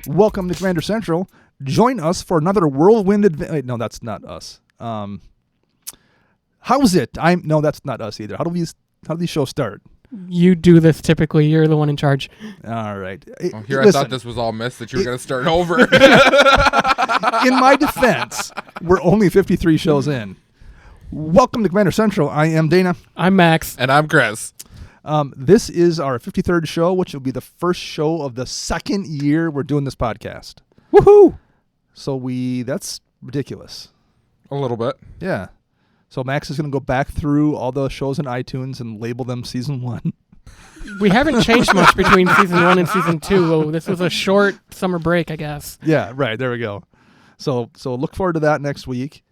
Welcome to Commander Central. Join us for another whirlwind adventure. No, that's not us. How's it? No, that's not us either. How do these shows start? You do this typically. You're the one in charge. All right. Well, I thought this was all missed, that you were going to start over. In my defense, we're only 53 shows in. Welcome to Commander Central. I am Dana. I'm Max. And I'm Chris. This is our 53rd show, which will be the first show of the second year we're doing this podcast. Woohoo! So that's ridiculous. A little bit. Yeah. So Max is going to go back through all the shows in iTunes and label them Season 1. We haven't changed much between Season 1 and Season 2. This was a short summer break, I guess. Yeah, right. There we go. So look forward to that next week.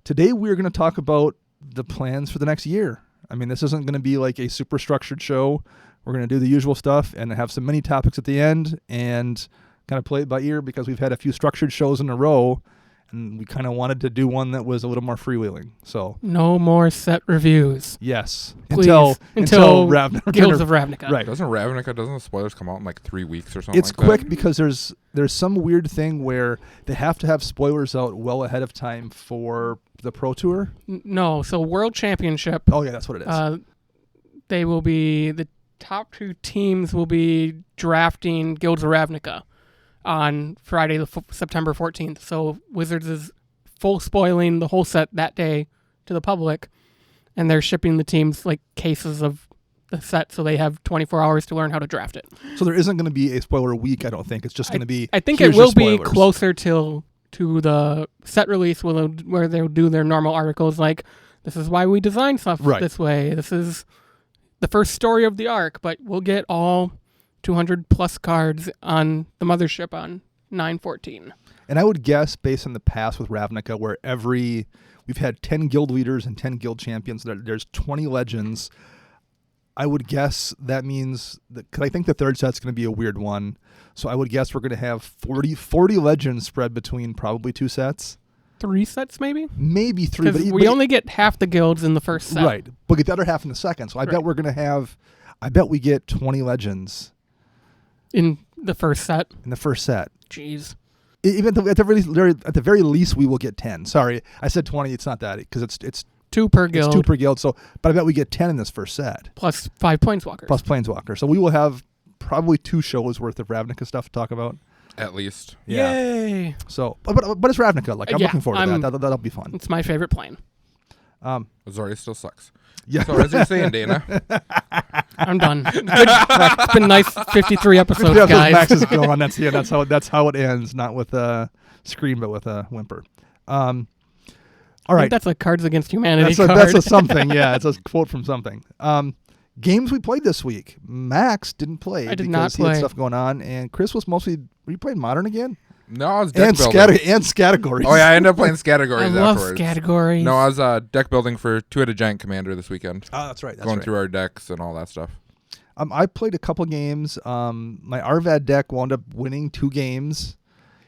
Today we're going to talk about the plans for the next year. I mean, this isn't going to be like a super structured show. We're going to do the usual stuff and have some mini topics at the end and kind of play it by ear because we've had a few structured shows in a row. And we kind of wanted to do one that was a little more freewheeling. So no more set reviews. Yes, please. Until Guilds of Ravnica. Right? Doesn't the spoilers come out in like 3 weeks or something? It's quick because there's some weird thing where they have to have spoilers out well ahead of time for the Pro Tour. No, so World Championship. Oh yeah, that's what it is. They will be the top 2 teams will be drafting Guilds of Ravnica on Friday, September 14th. So Wizards is full spoiling the whole set that day to the public, and they're shipping the teams like cases of the set so they have 24 hours to learn how to draft it. So there isn't going to be a spoiler week, I don't think. It's just going to be I think it will be closer to the set release where they'll do their normal articles like, this is why we designed stuff this way. This is the first story of the arc, but we'll get all 200 plus cards on the mothership on 9/14. And I would guess, based on the past with Ravnica, where we've had 10 guild leaders and 10 guild champions, there's 20 legends. I would guess that means because I think the third set's going to be a weird one. So I would guess we're going to have 40 legends spread between probably 2 sets. 3 sets, maybe? Maybe 3. But we only get half the guilds in the first set. Right. But get the other half in the second. So I bet we're going to I bet we get 20 legends. In the first set? In the first set. Jeez. Even at the very least, we will get 10. Sorry, I said 20. It's not that because it's 2 per guild. It's 2 per guild. So, but I bet we get 10 in this first set. Plus 5 planeswalkers. So we will have probably 2 shows worth of Ravnica stuff to talk about. At least. Yeah. Yay! So, but it's Ravnica. Like I'm looking forward to that. That'll be fun. It's my favorite plane. Azori still sucks. Yeah. So as you're saying, Dana. I'm done. Good. It's been nice 53 episodes, guys. Max is gone. That's how it ends. Not with a scream, but with a whimper. All right. That's a Cards Against Humanity card. That's a something. Yeah, it's a quote from something. Games we played this week. Max didn't play. I did not play. He had stuff going on, and Chris was mostly. Were you playing Modern again? No, I was deck building. And Scattergories. Oh, yeah, I ended up playing Scattergories I afterwards. love Scattergories. No, I was deck building for Two-Headed Giant Commander this weekend. Oh, that's right. Going through our decks and all that stuff. I played a couple games. My Arvad deck wound up winning 2 games.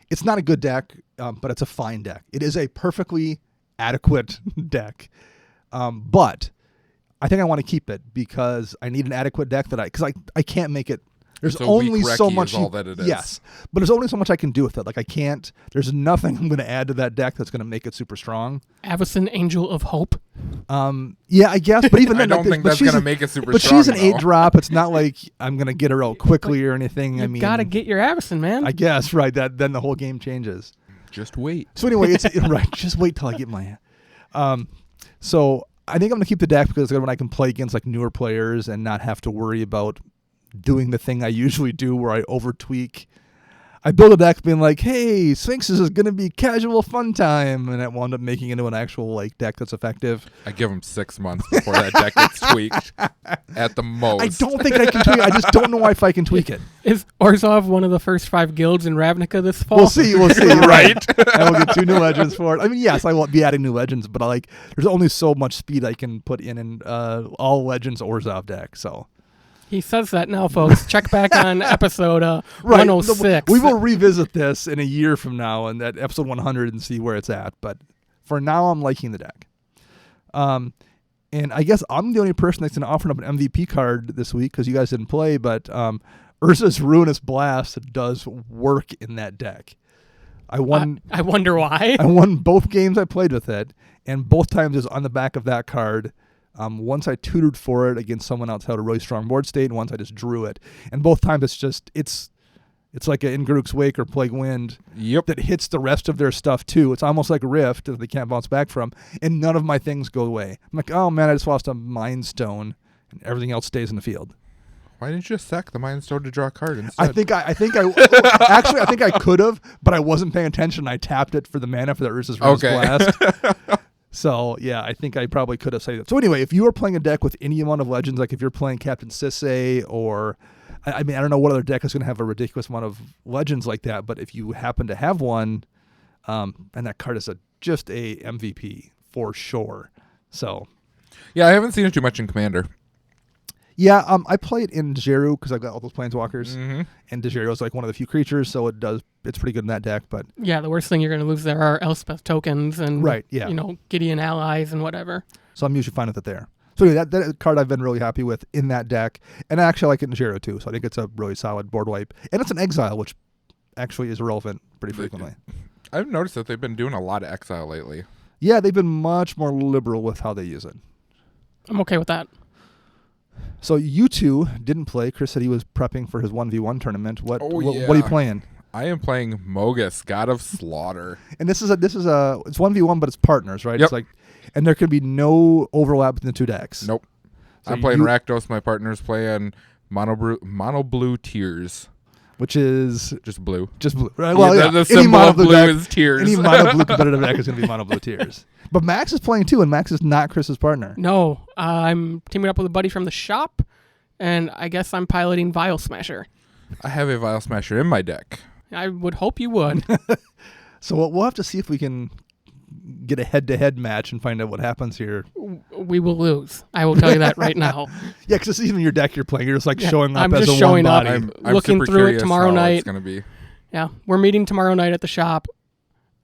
It's not a good deck, but it's a fine deck. It is a perfectly adequate deck. But I think I want to keep it because I need an adequate deck because I can't make it. There's only so much. Is all that it is. Yes, but there's only so much I can do with it. Like I can't. There's nothing I'm going to add to that deck that's going to make it super strong. Avacyn, Angel of Hope. Yeah, I guess. But even then, I don't think that's going to make it super strong. But she's an 8-drop. It's not like I'm going to get her out quickly or anything. You got to get your Avacyn, man. I guess right. Then the whole game changes. Just wait. So anyway, it's right. Just wait till I get my. So I think I'm going to keep the deck because when I can play against like newer players and not have to worry about doing the thing I usually do where I over tweak. I build a deck being like, hey, Sphinxes is going to be casual fun time, and it wound up making it into an actual like deck that's effective. I give them 6 months before that deck gets tweaked at the most. I don't think I can tweak it. I just don't know if I can tweak it. Is Orzhov one of the first 5 guilds in Ravnica this fall? We'll see. Right. I will get 2 new legends for it. I mean, yes, I won't be adding new legends, but there's only so much speed I can put in all legends Orzhov deck, so... He says that now, folks. Check back on episode 106. We will revisit this in a year from now and at episode 100 and see where it's at. But for now, I'm liking the deck. And I guess I'm the only person that's going to offer up an MVP card this week because you guys didn't play. But Urza's Ruinous Blast does work in that deck. I won wonder why. I won both games I played with it, and both times it was on the back of that card. Once I tutored for it against someone else who had a really strong board state, and once I just drew it. And both times it's like an Ingaruk's Wake or Plague Wind that hits the rest of their stuff too. It's almost like a Rift that they can't bounce back from, and none of my things go away. I'm like, oh man, I just lost a Mind Stone, and everything else stays in the field. Why didn't you just sack the Mind Stone to draw a card instead? I think I could have, but I wasn't paying attention. I tapped it for the mana for that Urza's Ruinous Blast. So, yeah, I think I probably could have saved it. So, anyway, if you are playing a deck with any amount of legends, like if you're playing Captain Sisay or, I mean, I don't know what other deck is going to have a ridiculous amount of legends like that, but if you happen to have one, and that card is just a MVP for sure. So, yeah, I haven't seen it too much in Commander. yeah, I play it in Jeru because I've got all those Planeswalkers, Mm-hmm. and Jeru is like one of the few creatures, so it's pretty good in that deck, but Yeah, the worst thing you're going to lose there are Elspeth tokens and right, yeah. Gideon allies and whatever. So I'm usually fine with it there. So anyway, that card I've been really happy with in that deck, and I actually like it in Jeru too. So I think it's a really solid board wipe, and it's an exile, which actually is relevant pretty frequently. I've noticed that they've been doing a lot of exile lately. Yeah, they've been much more liberal with how they use it. I'm okay with that. So you two didn't play. Chris said he was prepping for his 1v1 tournament. What are you playing? I am playing Mogus, God of Slaughter. And it's 1v1, but it's partners, right? Yep. It's like, and there can be no overlap between the two decks. Nope. So I'm playing Rakdos. My partner's playing Mono Blue Tears. Which is Just blue. just blue. Right? Well, the symbol of blue is tears. Any mono blue competitive deck is going to be mono blue tears. But Max is playing too, and Max is not Chris's partner. No, I'm teaming up with a buddy from the shop, and I guess I'm piloting Vial Smasher. I have a Vial Smasher in my deck. I would hope you would. So we'll have to see if we can get a head-to-head match and find out what happens here. We will lose. I will tell you that right now. Yeah, because it's even your deck you're playing. You're just like Yeah, showing up I'm as just a showing one up. body. I'm Looking super through it curious tomorrow how night. It's gonna be. Yeah, we're meeting tomorrow night at the shop,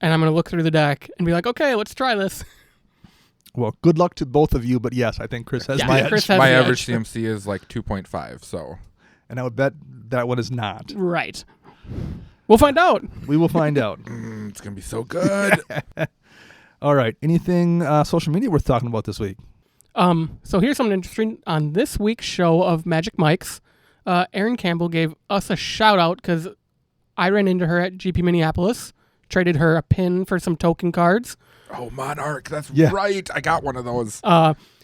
and I'm going to look through the deck and be like, okay, let's try this. Well, good luck to both of you, but yes, I think Chris has Yeah, my edge. Chris has My the average edge. CMC is like 2.5, so And I would bet that one is not. Right. We'll find out. We will find out. it's gonna be so good. All right. Anything social media worth talking about this week? So here's something interesting. On this week's show of Magic Mike's, Erin Campbell gave us a shout out because I ran into her at GP Minneapolis, traded her a pin for some token cards. Oh, Monarch, that's Yeah. right. I got one of those.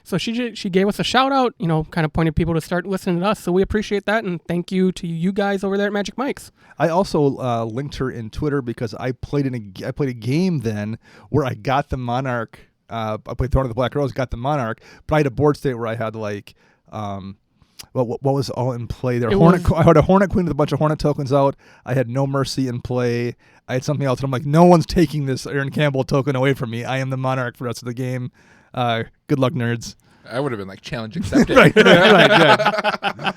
So she gave us a shout out, kind of pointed people to start listening to us. So we appreciate that, and thank you to you guys over there at Magic Mike's. I also linked her in Twitter because I played a game then where I got the Monarch. I played Throne of the Black Rose, got the Monarch, but I had a board state where I had like, what was all in play there? I had a Hornet Queen with a bunch of Hornet tokens out. I had No Mercy in play. I had something else, and I'm like, no one's taking this Erin Campbell token away from me. I am the Monarch for the rest of the game. Good luck, nerds. I would have been like, challenge accepted. right. Yeah.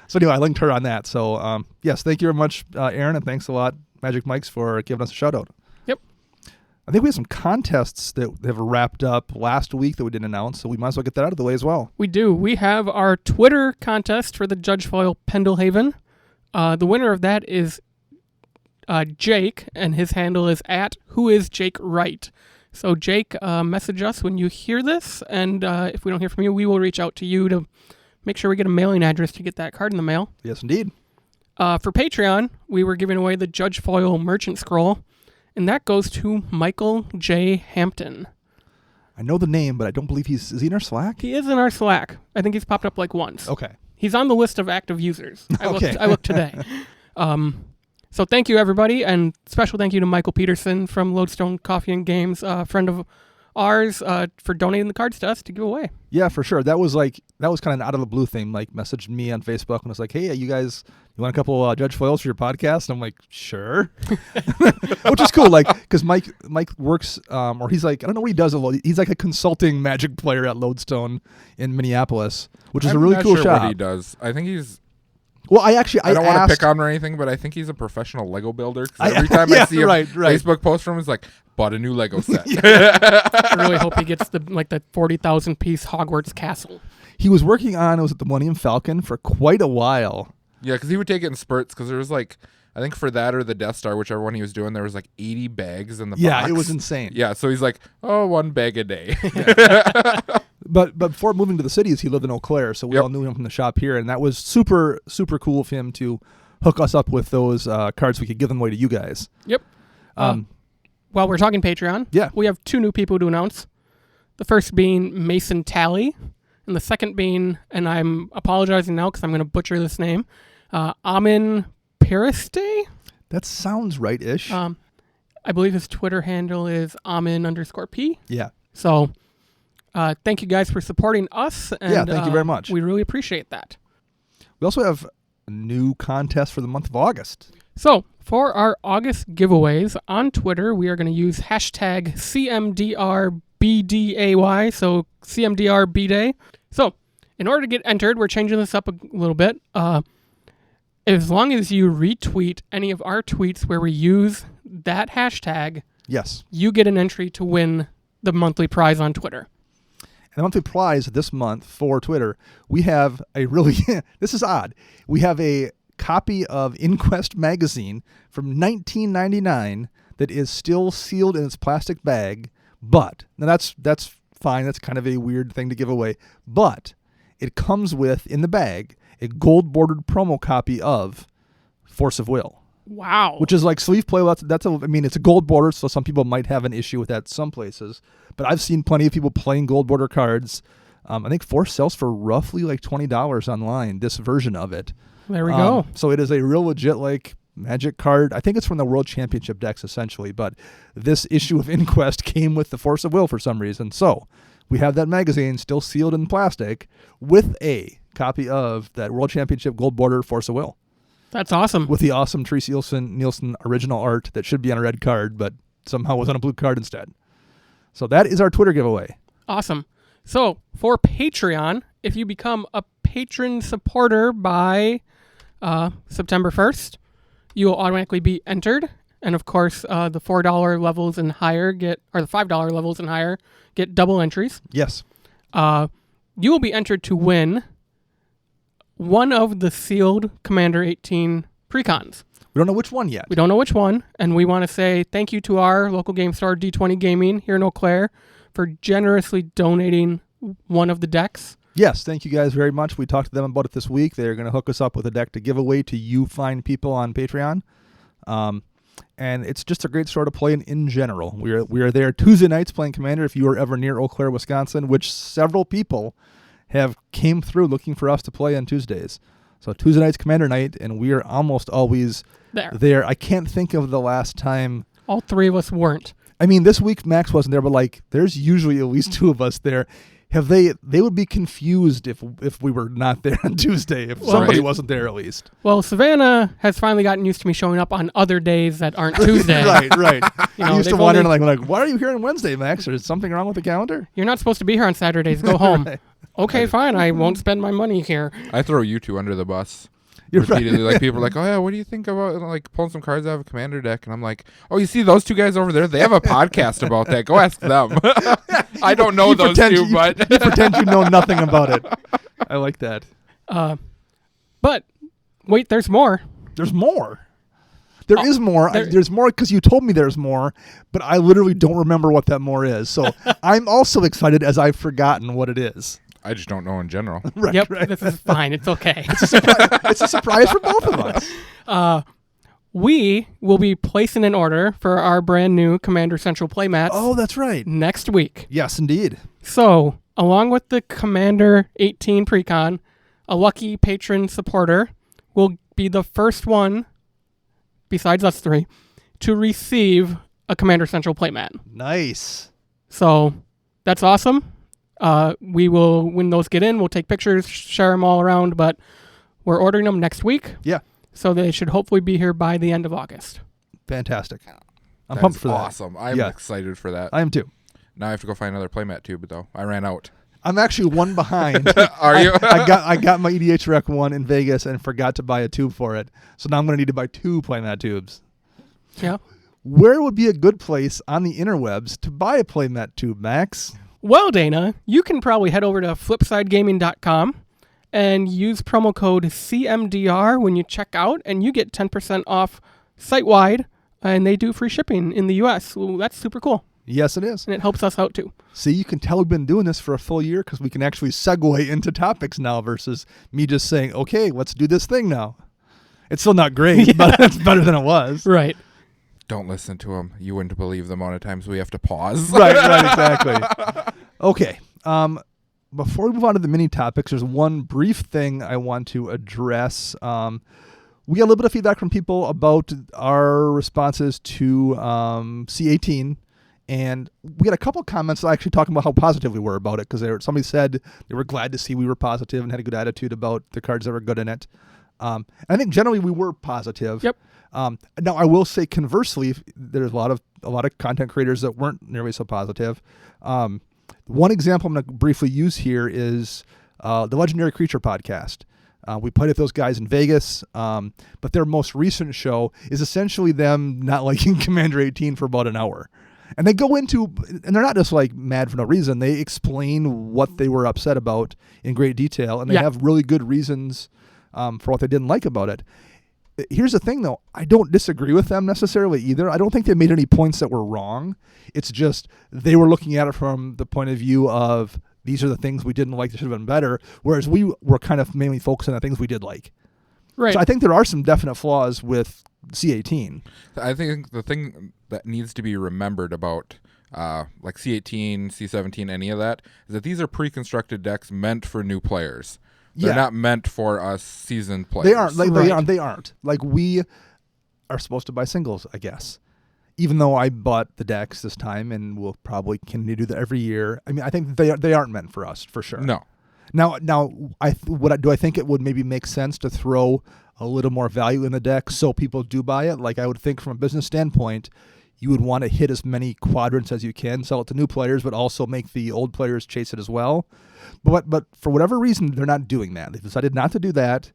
So anyway, I linked her on that. So yes, thank you very much, Erin, and thanks a lot, Magic Mike's, for giving us a shout out. Yep. I think we have some contests that have wrapped up last week that we didn't announce, so we might as well get that out of the way as well. We do. We have our Twitter contest for the Judge Foil Pendlehaven. The winner of that is Jake, and his handle is @WhoIsJakeWright. So Jake, message us when you hear this, and if we don't hear from you, we will reach out to you to make sure we get a mailing address to get that card in the mail. Yes, indeed. For Patreon, we were giving away the Judge Foil Merchant Scroll, and that goes to Michael J. Hampton. I know the name, but I don't believe is he in our Slack? He is in our Slack. I think he's popped up like once. Okay. He's on the list of active users. Okay. I looked today. So thank you, everybody, and special thank you to Michael Peterson from Lodestone Coffee and Games, a friend of ours, for donating the cards to us to give away. Yeah, for sure. That was kind of an out of the blue thing. Like, messaged me on Facebook and was like, "Hey, you guys, you want a couple Judge Foils for your podcast?" And I'm like, "Sure," which is cool. Like, because Mike works, or he's like, I don't know what he does. He's like a consulting Magic player at Lodestone in Minneapolis, which is a really I'm not cool sure shop. what he does. I think he's. Well, I don't want asked, to pick on him or anything, but I think he's a professional Lego builder. 'Cause every time I see a Facebook post from him, it's like, bought a new Lego set. I really hope he gets the 40,000 piece Hogwarts castle. He was working on, it was at the Millennium Falcon for quite a while. Yeah, because he would take it in spurts because there was like, I think for that or the Death Star, whichever one he was doing, there was like 80 bags in the box. Yeah, it was insane. Yeah, so he's like, oh, 1 bag a day. But before moving to the cities, he lived in Eau Claire, so we all knew him from the shop here, and that was super, super cool of him to hook us up with those cards. We could give them away to you guys. Yep. While we're talking Patreon, we have 2 new people to announce. The first being Mason Talley, and the second being, and I'm apologizing now because I'm going to butcher this name, Amin Periste? That sounds right-ish. I believe his Twitter handle is Amin_P. Yeah. So thank you guys for supporting us. And, thank you very much. We really appreciate that. We also have a new contest for the month of August. So for our August giveaways on Twitter, we are going to use hashtag CMDRBDAY, so CMDRBDay. So in order to get entered, we're changing this up a little bit. As long as you retweet any of our tweets where we use that hashtag, yes, you get an entry to win the monthly prize on Twitter. And the monthly prize this month for Twitter, we have a really, this is odd, we have a copy of Inquest magazine from 1999 that is still sealed in its plastic bag, but, now that's fine, that's kind of a weird thing to give away, but it comes with, in the bag, a gold-bordered promo copy of Force of Will. Wow. Which is like sleeve play. It's a gold border, so some people might have an issue with that some places. But I've seen plenty of people playing gold border cards. I think Force sells for roughly like $20 online, this version of it. There we go. So it is a real legit like Magic card. I think it's from the World Championship decks essentially, but this issue of Inquest came with the Force of Will for some reason. So we have that magazine still sealed in plastic with a copy of that World Championship gold border Force of Will. That's awesome. With the awesome Tracy Nielsen original art that should be on a red card, but somehow was on a blue card instead. So that is our Twitter giveaway. Awesome. So for Patreon, if you become a patron supporter by September 1st, you will automatically be entered. And of course, the $4 levels and higher the $5 levels and higher get double entries. Yes. You will be entered to win one of the sealed Commander 18 precons. We don't know which one yet. We don't know which one, and we want to say thank you to our local game store, D20 Gaming, here in Eau Claire, for generously donating one of the decks. Yes, thank you guys very much. We talked to them about it this week. They're going to hook us up with a deck to give away to you fine people on Patreon. And it's just a great store to play in general. We are there Tuesday nights playing Commander if you are ever near Eau Claire, Wisconsin, which several people have came through looking for us to play on Tuesdays. So Tuesday night's Commander night, and we are almost always there. I can't think of the last time. All 3 of us weren't. I mean, this week Max wasn't there, but like there's usually at least 2 of us there. They would be confused if we were not there on Tuesday, if somebody wasn't there at least. Well, Savannah has finally gotten used to me showing up on other days that aren't Tuesday. Right. You know, I used to wonder, like, why are you here on Wednesday, Max? Or is something wrong with the calendar? You're not supposed to be here on Saturdays. Go home. Right. Okay, fine. I won't spend my money here. I throw you 2 under the bus. You're repeatedly. right. Like people are like, oh yeah, what do you think about like pulling some cards out of a Commander deck? And I'm like, oh, you see those 2 guys over there? They have a podcast about that. Go ask them. I don't know those 2, but you pretend you know nothing about it. I like that. But wait, there's more. There's more. There is more. There's more because you told me there's more, but I literally don't remember what that more is. So I'm also excited as I've forgotten what it is. I just don't know in general. Right. This is fine. It's okay. It's a surprise for both of us. We will be placing an order for our brand new Commander Central playmats. Oh, that's right. Next week. Yes, indeed. So, along with the Commander 18 precon, a lucky patron supporter will be the first one, besides us 3, to receive a Commander Central playmat. Nice. So, that's awesome. We will, when those get in, we'll take pictures, share them all around, but we're ordering them next week. Yeah. So they should hopefully be here by the end of August. Fantastic. I'm pumped for that. Awesome. I'm excited for that. I am too. Now I have to go find another playmat tube, though. I ran out. I'm actually one behind. Are you? I got my EDH Rec 1 in Vegas and forgot to buy a tube for it. So now I'm going to need to buy 2 playmat tubes. Yeah. Where would be a good place on the interwebs to buy a playmat tube, Max? Well, Dana, you can probably head over to flipsidegaming.com and use promo code CMDR when you check out, and you get 10% off site-wide, and they do free shipping in the U.S. So that's super cool. Yes, it is. And it helps us out too. See, you can tell we've been doing this for a full year because we can actually segue into topics now versus me just saying, okay, let's do this thing now. It's still not great, but it's better than it was. Right. Don't listen to him. You wouldn't believe the amount of times we have to pause. Right, exactly. Okay. Before we move on to the mini topics, there's one brief thing I want to address. We got a little bit of feedback from people about our responses to C18. And we got a couple of comments actually talking about how positive we were about it because somebody said they were glad to see we were positive and had a good attitude about the cards that were good in it. And I think generally we were positive. Yep. Now I will say conversely, there's a lot of content creators that weren't nearly so positive. One example I'm going to briefly use here is the Legendary Creature podcast. We played with those guys in Vegas, but their most recent show is essentially them not liking Commander 18 for about an hour. And they go into, and they're not just like mad for no reason. They explain what they were upset about in great detail, and they have really good reasons for what they didn't like about it. Here's the thing, though. I don't disagree with them necessarily either. I don't think they made any points that were wrong. It's just they were looking at it from the point of view of these are the things we didn't like that should have been better, whereas we were kind of mainly focusing on the things we did like. Right. So I think there are some definite flaws with C18. I think the thing that needs to be remembered about like C18, C17, any of that, is that these are pre-constructed decks meant for new players. They're not meant for us seasoned players. They aren't. They aren't. Like, we are supposed to buy singles, I guess. Even though I bought the decks this time and will probably continue to do that every year. I mean, I think they aren't meant for us, for sure. No. Now, do I think it would maybe make sense to throw a little more value in the deck so people do buy it? Like, I would think from a business standpoint, you would want to hit as many quadrants as you can, sell it to new players, but also make the old players chase it as well. But for whatever reason, they're not doing that. They decided not to do that.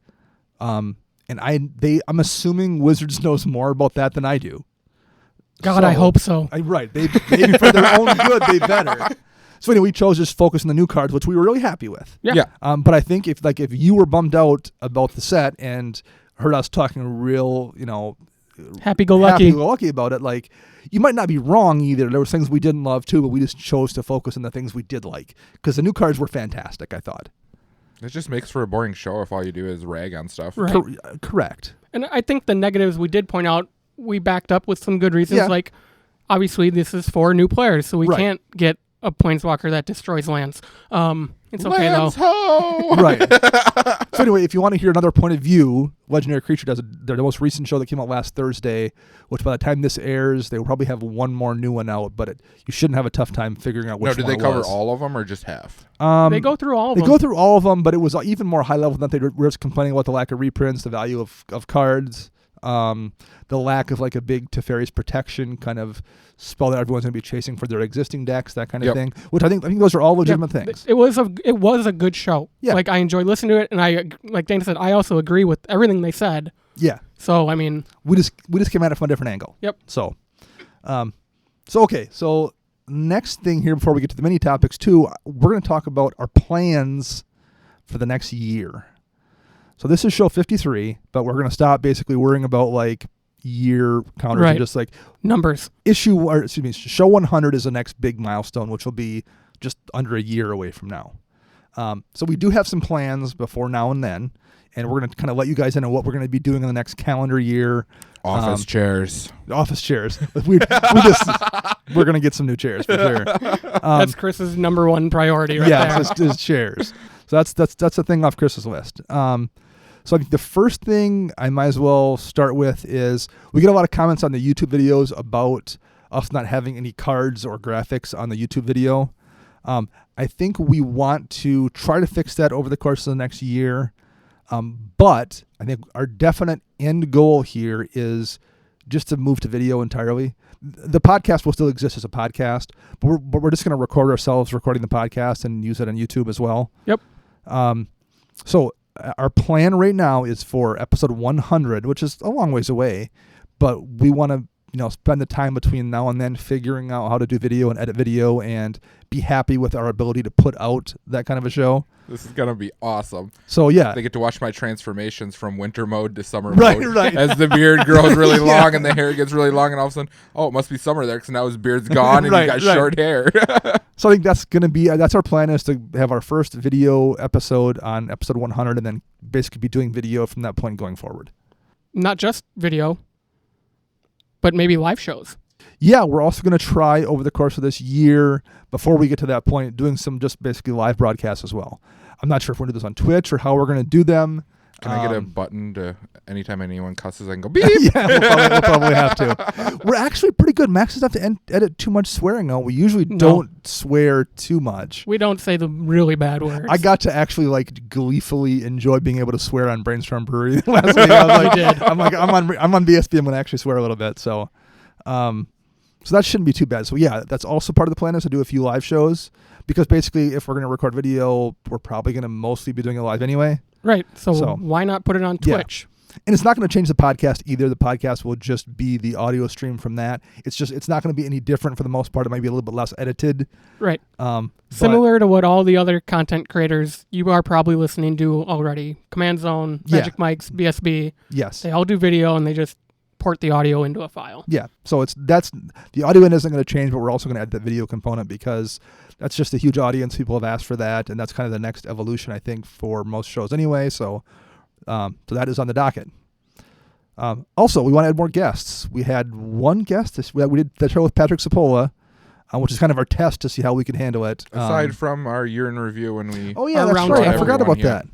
And I'm assuming Wizards knows more about that than I do. God, I hope so. Right. They for their own good, they better. So anyway, we chose just focus on the new cards, which we were really happy with. Yeah. But I think if you were bummed out about the set and heard us talking real, happy-go-lucky about it, like, you might not be wrong either. There were things we didn't love too, but we just chose to focus on the things we did like because the new cards were fantastic, I thought. It just makes for a boring show if all you do is rag on stuff. Right. Correct. And I think the negatives we did point out, we backed up with some good reasons. Yeah. Like, obviously, this is for new players, so we Right. can't get a planeswalker that destroys lands. It's okay, Lands though. ho! Right. So anyway, if you want to hear another point of view, Legendary Creature does their most recent show that came out last Thursday, which by the time this airs, they will probably have one more new one out, but you shouldn't have a tough time figuring out which one No, did they it cover was. all of them or just half? They go through all of them. They go through all of them, but it was even more high level than they were just complaining about the lack of reprints, the value of cards, the lack of like a big Teferi's protection kind of spell that everyone's going to be chasing for their existing decks, that kind of thing. Which I think those are all legitimate things. It was a good show. Yeah. Like, I enjoyed listening to it, and I, like Dana said, I also agree with everything they said. Yeah. So I mean, we just came at it from a different angle. Yep. So okay. So next thing here before we get to the mini topics too, we're going to talk about our plans for the next year. So this is show 53, but we're going to stop basically worrying about like year counters and just like numbers. Show 100 is the next big milestone, which will be just under a year away from now. So we do have some plans before now and then, and we're going to kind of let you guys in on what we're going to be doing in the next calendar year. Office chairs. We're going to get some new chairs for sure. That's Chris's number one priority right there. Yeah, it's chairs. So that's the thing off Chris's list. So I think the first thing I might as well start with is we get a lot of comments on the YouTube videos about us not having any cards or graphics on the YouTube video. I think we want to try to fix that over the course of the next year. But I think our definite end goal here is just to move to video entirely. The podcast will still exist as a podcast, but we're just going to record ourselves recording the podcast and use it on YouTube as well. Yep. So our plan right now is for episode 100, which is a long ways away, but we want to spend the time between now and then figuring out how to do video and edit video and be happy with our ability to put out that kind of a show. This is going to be awesome. So, yeah. They get to watch my transformations from winter mode to summer Right. mode. As the beard grows really long and the hair gets really long, and all of a sudden, it must be summer there because now his beard's gone and he's got short hair. So I think that's going to be, that's our plan, is to have our first video episode on episode 100 and then basically be doing video from that point going forward. Not just video, but maybe live shows. Yeah, we're also going to try over the course of this year, before we get to that point, doing some just basically live broadcasts as well. I'm not sure if we're going to do this on Twitch or how we're going to do them. Can I get a button to anytime anyone cusses, I can go beep? Yeah, we'll probably have to. We're actually pretty good. Max doesn't have to edit too much swearing out. We usually don't swear too much. We don't say the really bad words. I got to actually gleefully enjoy being able to swear on Brainstorm Brewery last week. I was like, I'm on BSB. I'm going to actually swear a little bit. So that shouldn't be too bad. So yeah, that's also part of the plan, is to do a few live shows, because basically if we're going to record video, we're probably going to mostly be doing it live anyway. Right. So why not put it on Twitch? Yeah. And it's not going to change the podcast either. The podcast will just be the audio stream from that. It's not going to be any different for the most part. It might be a little bit less edited. Right. Similar to what all the other content creators you are probably listening to already. Command Zone, Magic Mike's, BSB. Yes. They all do video and they just port the audio into a file. Yeah. So the audio end isn't going to change, but we're also going to add the video component because that's just a huge audience. People have asked for that, and that's kind of the next evolution, I think, for most shows anyway. So that is on the docket. Also, we want to add more guests. We had one guest. We did the show with Patrick Cipolla, which is kind of our test to see how we can handle it. Aside from our year in review when we... Oh, yeah, that's right. I forgot about that.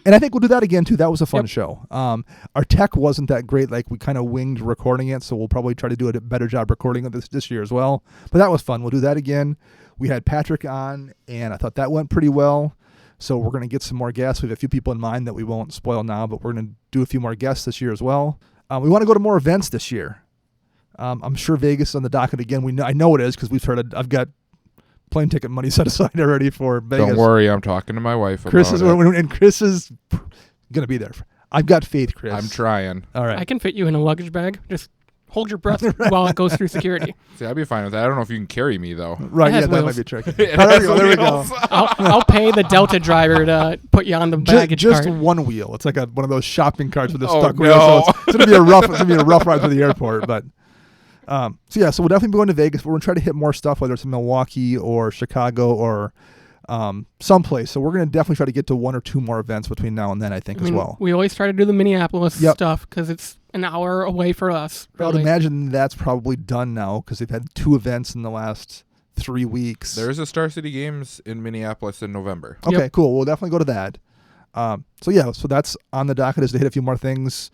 And I think we'll do that again, too. That was a fun show. Our tech wasn't that great. We kind of winged recording it, so we'll probably try to do a better job recording it this year as well. But that was fun. We'll do that again. We had Patrick on, and I thought that went pretty well. So we're going to get some more guests. We have a few people in mind that we won't spoil now, but we're going to do a few more guests this year as well. We want to go to more events this year. I'm sure Vegas is on the docket again. I know it is because I've got plane ticket money set aside already for Vegas. Don't worry, I'm talking to my wife about Chris it. And Chris is going to be there. I've got faith, Chris. I'm trying. All right. I can fit you in a luggage bag. Just hold your breath while it goes through security. See, I'd be fine with that. I don't know if you can carry me, though. Right, yeah, that might be tricky. There we go. I'll pay the Delta driver to put you on the baggage just cart. one wheel. It's like one of those shopping carts with a stuck no. wheel. So it's gonna be a rough ride to the airport. But so we'll definitely be going to Vegas. But we're gonna try to hit more stuff, whether it's in Milwaukee or Chicago or someplace. So we're gonna definitely try to get to one or two more events between now and then, I think, as well. We always try to do the Minneapolis stuff because it's an hour away for us. I would imagine that's probably done now because they've had 2 events in the last 3 weeks. There is a Star City Games in Minneapolis in November. Okay, cool. We'll definitely go to that. So that's on the docket, is to hit a few more things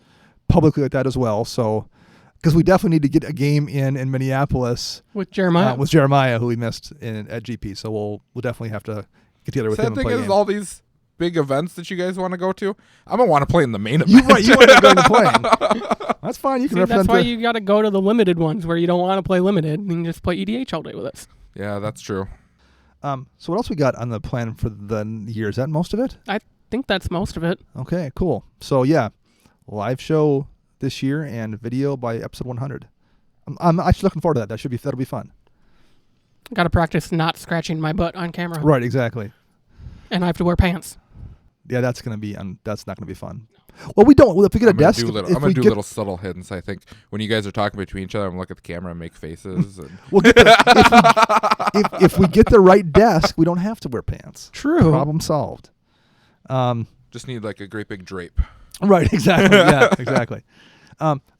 publicly like that as well. So, because we definitely need to get a game in Minneapolis with Jeremiah, who we missed at GP. So we'll definitely have to get together with him and play. Sad thing is, game. all these big events that you guys want to go to, I'm gonna want to play in the main event. You want to go to playing. That's fine. You can represent. That's why you got to go to the limited ones where you don't want to play limited and just play EDH all day with us. Yeah, that's true. So what else we got on the plan for the year? Is that most of it? I think that's most of it. Okay, cool. So yeah, live show this year and video by episode 100. I'm actually looking forward to that. That'll be fun. Got to practice not scratching my butt on camera. Right, exactly. And I have to wear pants. Yeah, that's not gonna be fun. Well, we don't. Well, if we get a desk, I'm gonna do little subtle hints. I think when you guys are talking between each other, I'm gonna look at the camera and make faces. And we'll get if we get the right desk, we don't have to wear pants. True. Problem solved. Just need a great big drape. Right. Exactly. Yeah. Exactly.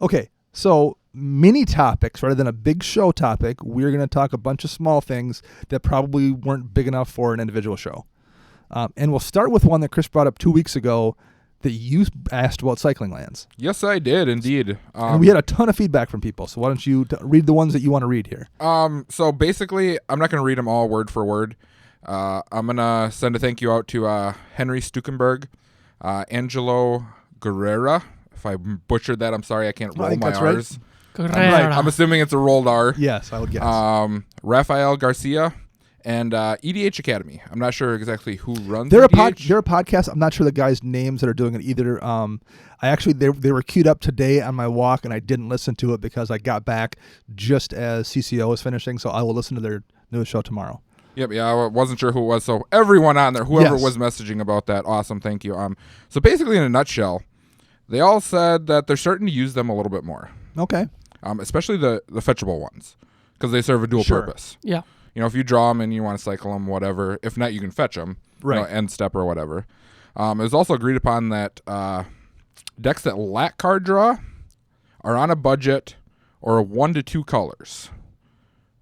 Okay. So mini topics rather than a big show topic. We're gonna talk a bunch of small things that probably weren't big enough for an individual show. And we'll start with one that Chris brought up 2 weeks ago that you asked about cycling lands. Yes, I did, indeed. And we had a ton of feedback from people. So why don't you read the ones that you want to read here? So basically, I'm not going to read them all word for word. I'm going to send a thank you out to Henry Stukenberg, Angelo Guerrera. If I butchered that, I'm sorry. I can't roll my R's. Right. I'm assuming it's a rolled R. Yes, I would guess. Rafael Garcia and EDH Academy. I'm not sure exactly who runs They're EDH. They're a podcast. I'm not sure the guys' names that are doing it either. They were queued up today on my walk, and I didn't listen to it because I got back just as CCO was finishing. So I will listen to their newest show tomorrow. Yep, yeah, I wasn't sure who it was. So everyone on there, whoever Yes. was messaging about that, awesome, thank you. So basically, in a nutshell, they all said that they're starting to use them a little bit more. Okay. Especially the fetchable ones, because they serve a dual Sure. purpose. Yeah. You know, if you draw them and you want to cycle them, whatever. If not, you can fetch them, Right. end step or whatever. It was also agreed upon that decks that lack card draw are on a budget or 1 to 2 colors,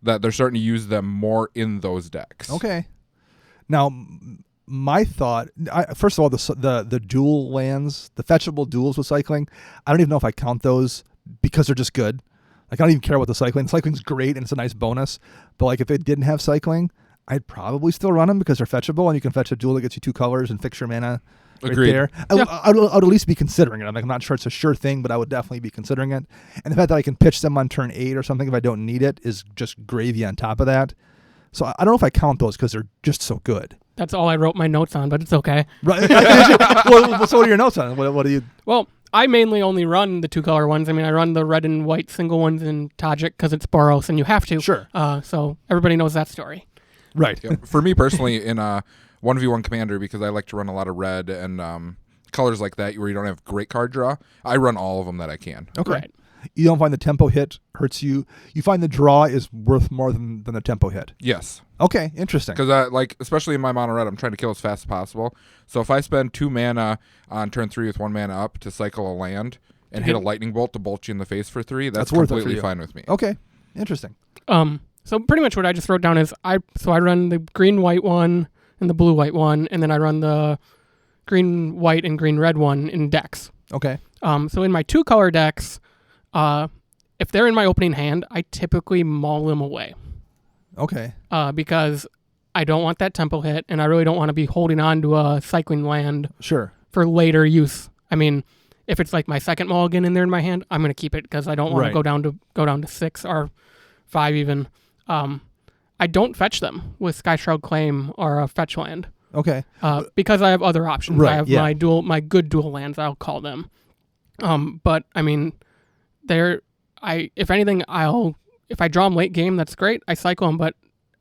that they're starting to use them more in those decks. Okay. Now, my thought, first of all, the dual lands, the fetchable duels with cycling, I don't even know if I count those because they're just good. Like, I don't even care about the cycling. Cycling's great and it's a nice bonus. But like, if it didn't have cycling, I'd probably still run them because they're fetchable and you can fetch a duel that gets you 2 colors and fix your mana right Agreed. there. I'd at least be considering it. I'm not sure it's a sure thing, but I would definitely be considering it. And the fact that I can pitch them on turn 8 or something if I don't need it is just gravy on top of that. So I don't know if I count those because they're just so good. That's all I wrote my notes on, but it's okay. Right. Well, so what are your notes on? What do you? Well, I mainly only run the 2-color ones. I mean, I run the red and white single ones in Tajik because it's Boros and you have to. Sure. So everybody knows that story. Right. Yep. For me personally, in 1v1 Commander, because I like to run a lot of red and colors like that where you don't have great card draw, I run all of them that I can. Okay. Right. You don't find the tempo hit hurts you. You find the draw is worth more than the tempo hit. Yes. Okay, interesting. Because especially in my mono red, I'm trying to kill as fast as possible. So if I spend 2 mana on turn 3 with 1 mana up to cycle a land and hit a lightning bolt to bolt you in the face for 3, that's worth it for completely you. fine with me. Okay, interesting. So pretty much what I just wrote down is I run the green-white one and the blue-white one, and then I run the green-white and green-red one in decks. Okay. So in my 2-color decks, if they're in my opening hand, I typically maul them away. Okay. Because I don't want that tempo hit, and I really don't want to be holding on to a cycling land Sure. for later use. I mean, if it's like my second mulligan in there in my hand, I'm going to keep it because I don't want Right. to go down to 6 or 5 even. I don't fetch them with Skyshroud Claim or a fetch land Okay. because I have other options. Right, I have yeah. my good dual lands, I'll call them. But I mean, if anything, if I draw them late game, that's great. I cycle them, but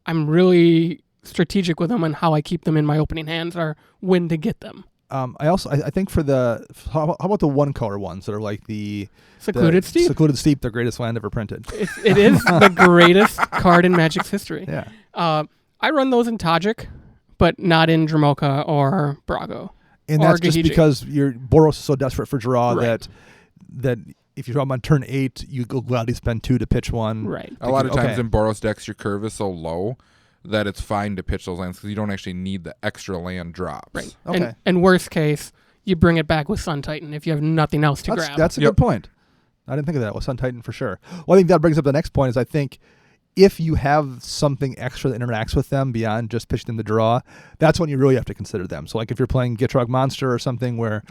I'm really strategic with them on how I keep them in my opening hands or when to get them. I think for how about the 1-color ones that are like the Secluded Steep? Secluded Steep, the greatest land ever printed. It is the greatest card in Magic's history. Yeah. I run those in Tajik, but not in Dramoka or Brago. And or that's just Gahiji. because your Boros is so desperate for draw Right. that if you draw them on turn 8, you go gladly spend 2 to pitch 1. Right. A lot of times Okay. in Boros decks, your curve is so low that it's fine to pitch those lands because you don't actually need the extra land drops. Right. Okay. And worst case, you bring it back with Sun Titan if you have nothing else to grab. That's a Yep. good point. I didn't think of that with Sun Titan for sure. Well, I think that brings up the next point is I think if you have something extra that interacts with them beyond just pitching them to draw, that's when you really have to consider them. So like if you're playing Gitrog Monster or something where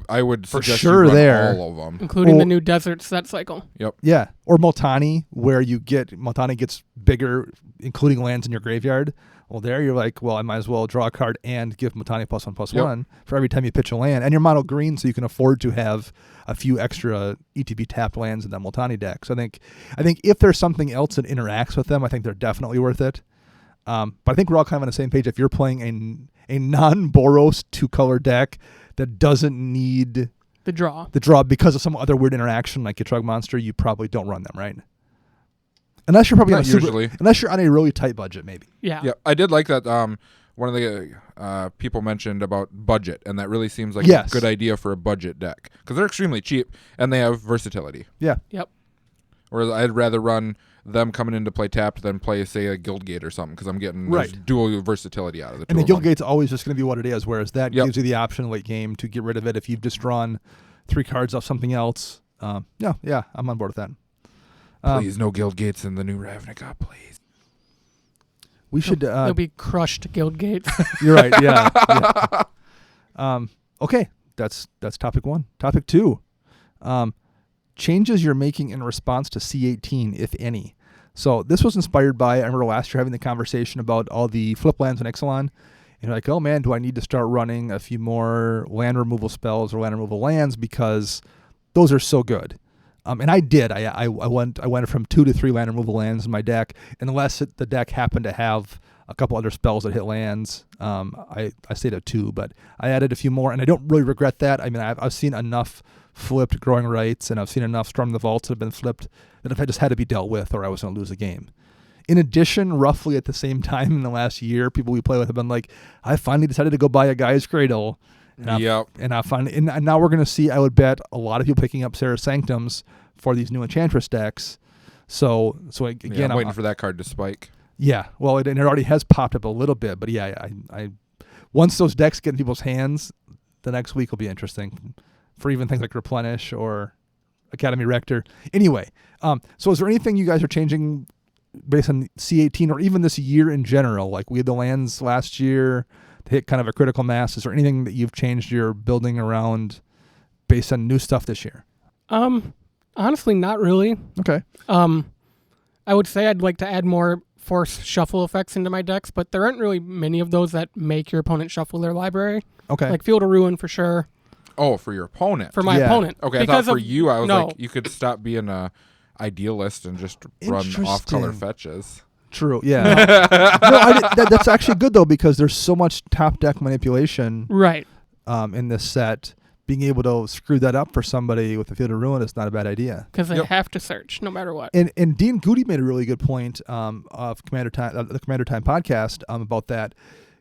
I would For suggest sure you run there. all of them. including Well- the new desert set cycle. yeah, or Multani where Multani gets bigger including lands in your graveyard. Well, there you're like, well, I might as well draw a card and give Multani +1/+1 for every time you pitch a land. And you're mono green, so you can afford to have a few extra ETB tapped lands in that Multani deck. So I think if there's something else that interacts with them, I think they're definitely worth it. But I think we're all kind of on the same page. If you're playing a non-Boros 2-color deck that doesn't need The draw. the draw because of some other weird interaction like Gitrog Monster, you probably don't run them, right? Unless you're probably Not usually. unless you're on a really tight budget, maybe. Yeah. Yeah, I did like that. One of the people mentioned about budget, and that really seems like Yes. a good idea for a budget deck because they're extremely cheap and they have versatility. Yeah. Yep. Whereas I'd rather run them coming into play tapped than play, say, a Guildgate or something because I'm getting Right. dual versatility out of the two And the of them. Guildgate's always just going to be what it is, whereas that Yep. gives you the option late game to get rid of it if you've just drawn 3 cards off something else. Yeah, I'm on board with that. Please, no Guildgates in the new Ravnica, please. We should. They'll be crushed guild gates. You're right. Yeah. Okay, that's topic 1. Topic 2. Changes you're making in response to C18, if any. So this was inspired by, I remember last year having the conversation about all the flip lands in Ixalan. And like, oh man, do I need to start running a few more land removal spells or land removal lands because those are so good. And I did. I went from 2 to 3 land removal lands in my deck, unless the deck happened to have a couple other spells that hit lands. I stayed at 2, but I added a few more, and I don't really regret that. I mean, I've seen enough flipped Growing Rights, and I've seen enough Storm the Vaults that have been flipped that if I just had to be dealt with, or I was going to lose a game. In addition, roughly at the same time in the last year, people we play with have been like, I finally decided to go buy a Guy's Cradle. And now we're going to see, I would bet, a lot of people picking up Sarah's Sanctums for these new Enchantress decks. So again, I'm waiting for that card to spike. Yeah, well, it already has popped up a little bit, but yeah, I once those decks get in people's hands, the next week will be interesting for even things like Replenish or Academy Rector. Anyway, so is there anything you guys are changing based on C18 or even this year in general? Like we had the lands last year to hit kind of a critical mass. Is there anything that you've changed your building around based on new stuff this year? Honestly, not really. Okay. I would say I'd like to add more force shuffle effects into my decks, but there aren't really many of those that make your opponent shuffle their library. Okay. Like Field of Ruin for sure. Oh, for your opponent. For my opponent. Okay, because I thought for you, I was like, you could stop being a idealist and just run off-color fetches. True, yeah. That's actually good, though, because there's so much top deck manipulation right. In this set. Being able to screw that up for somebody with the Field of Ruin is not a bad idea. Because they have to search no matter what. And Dean Goody made a really good point of Commander Time, the Commander Time podcast about that.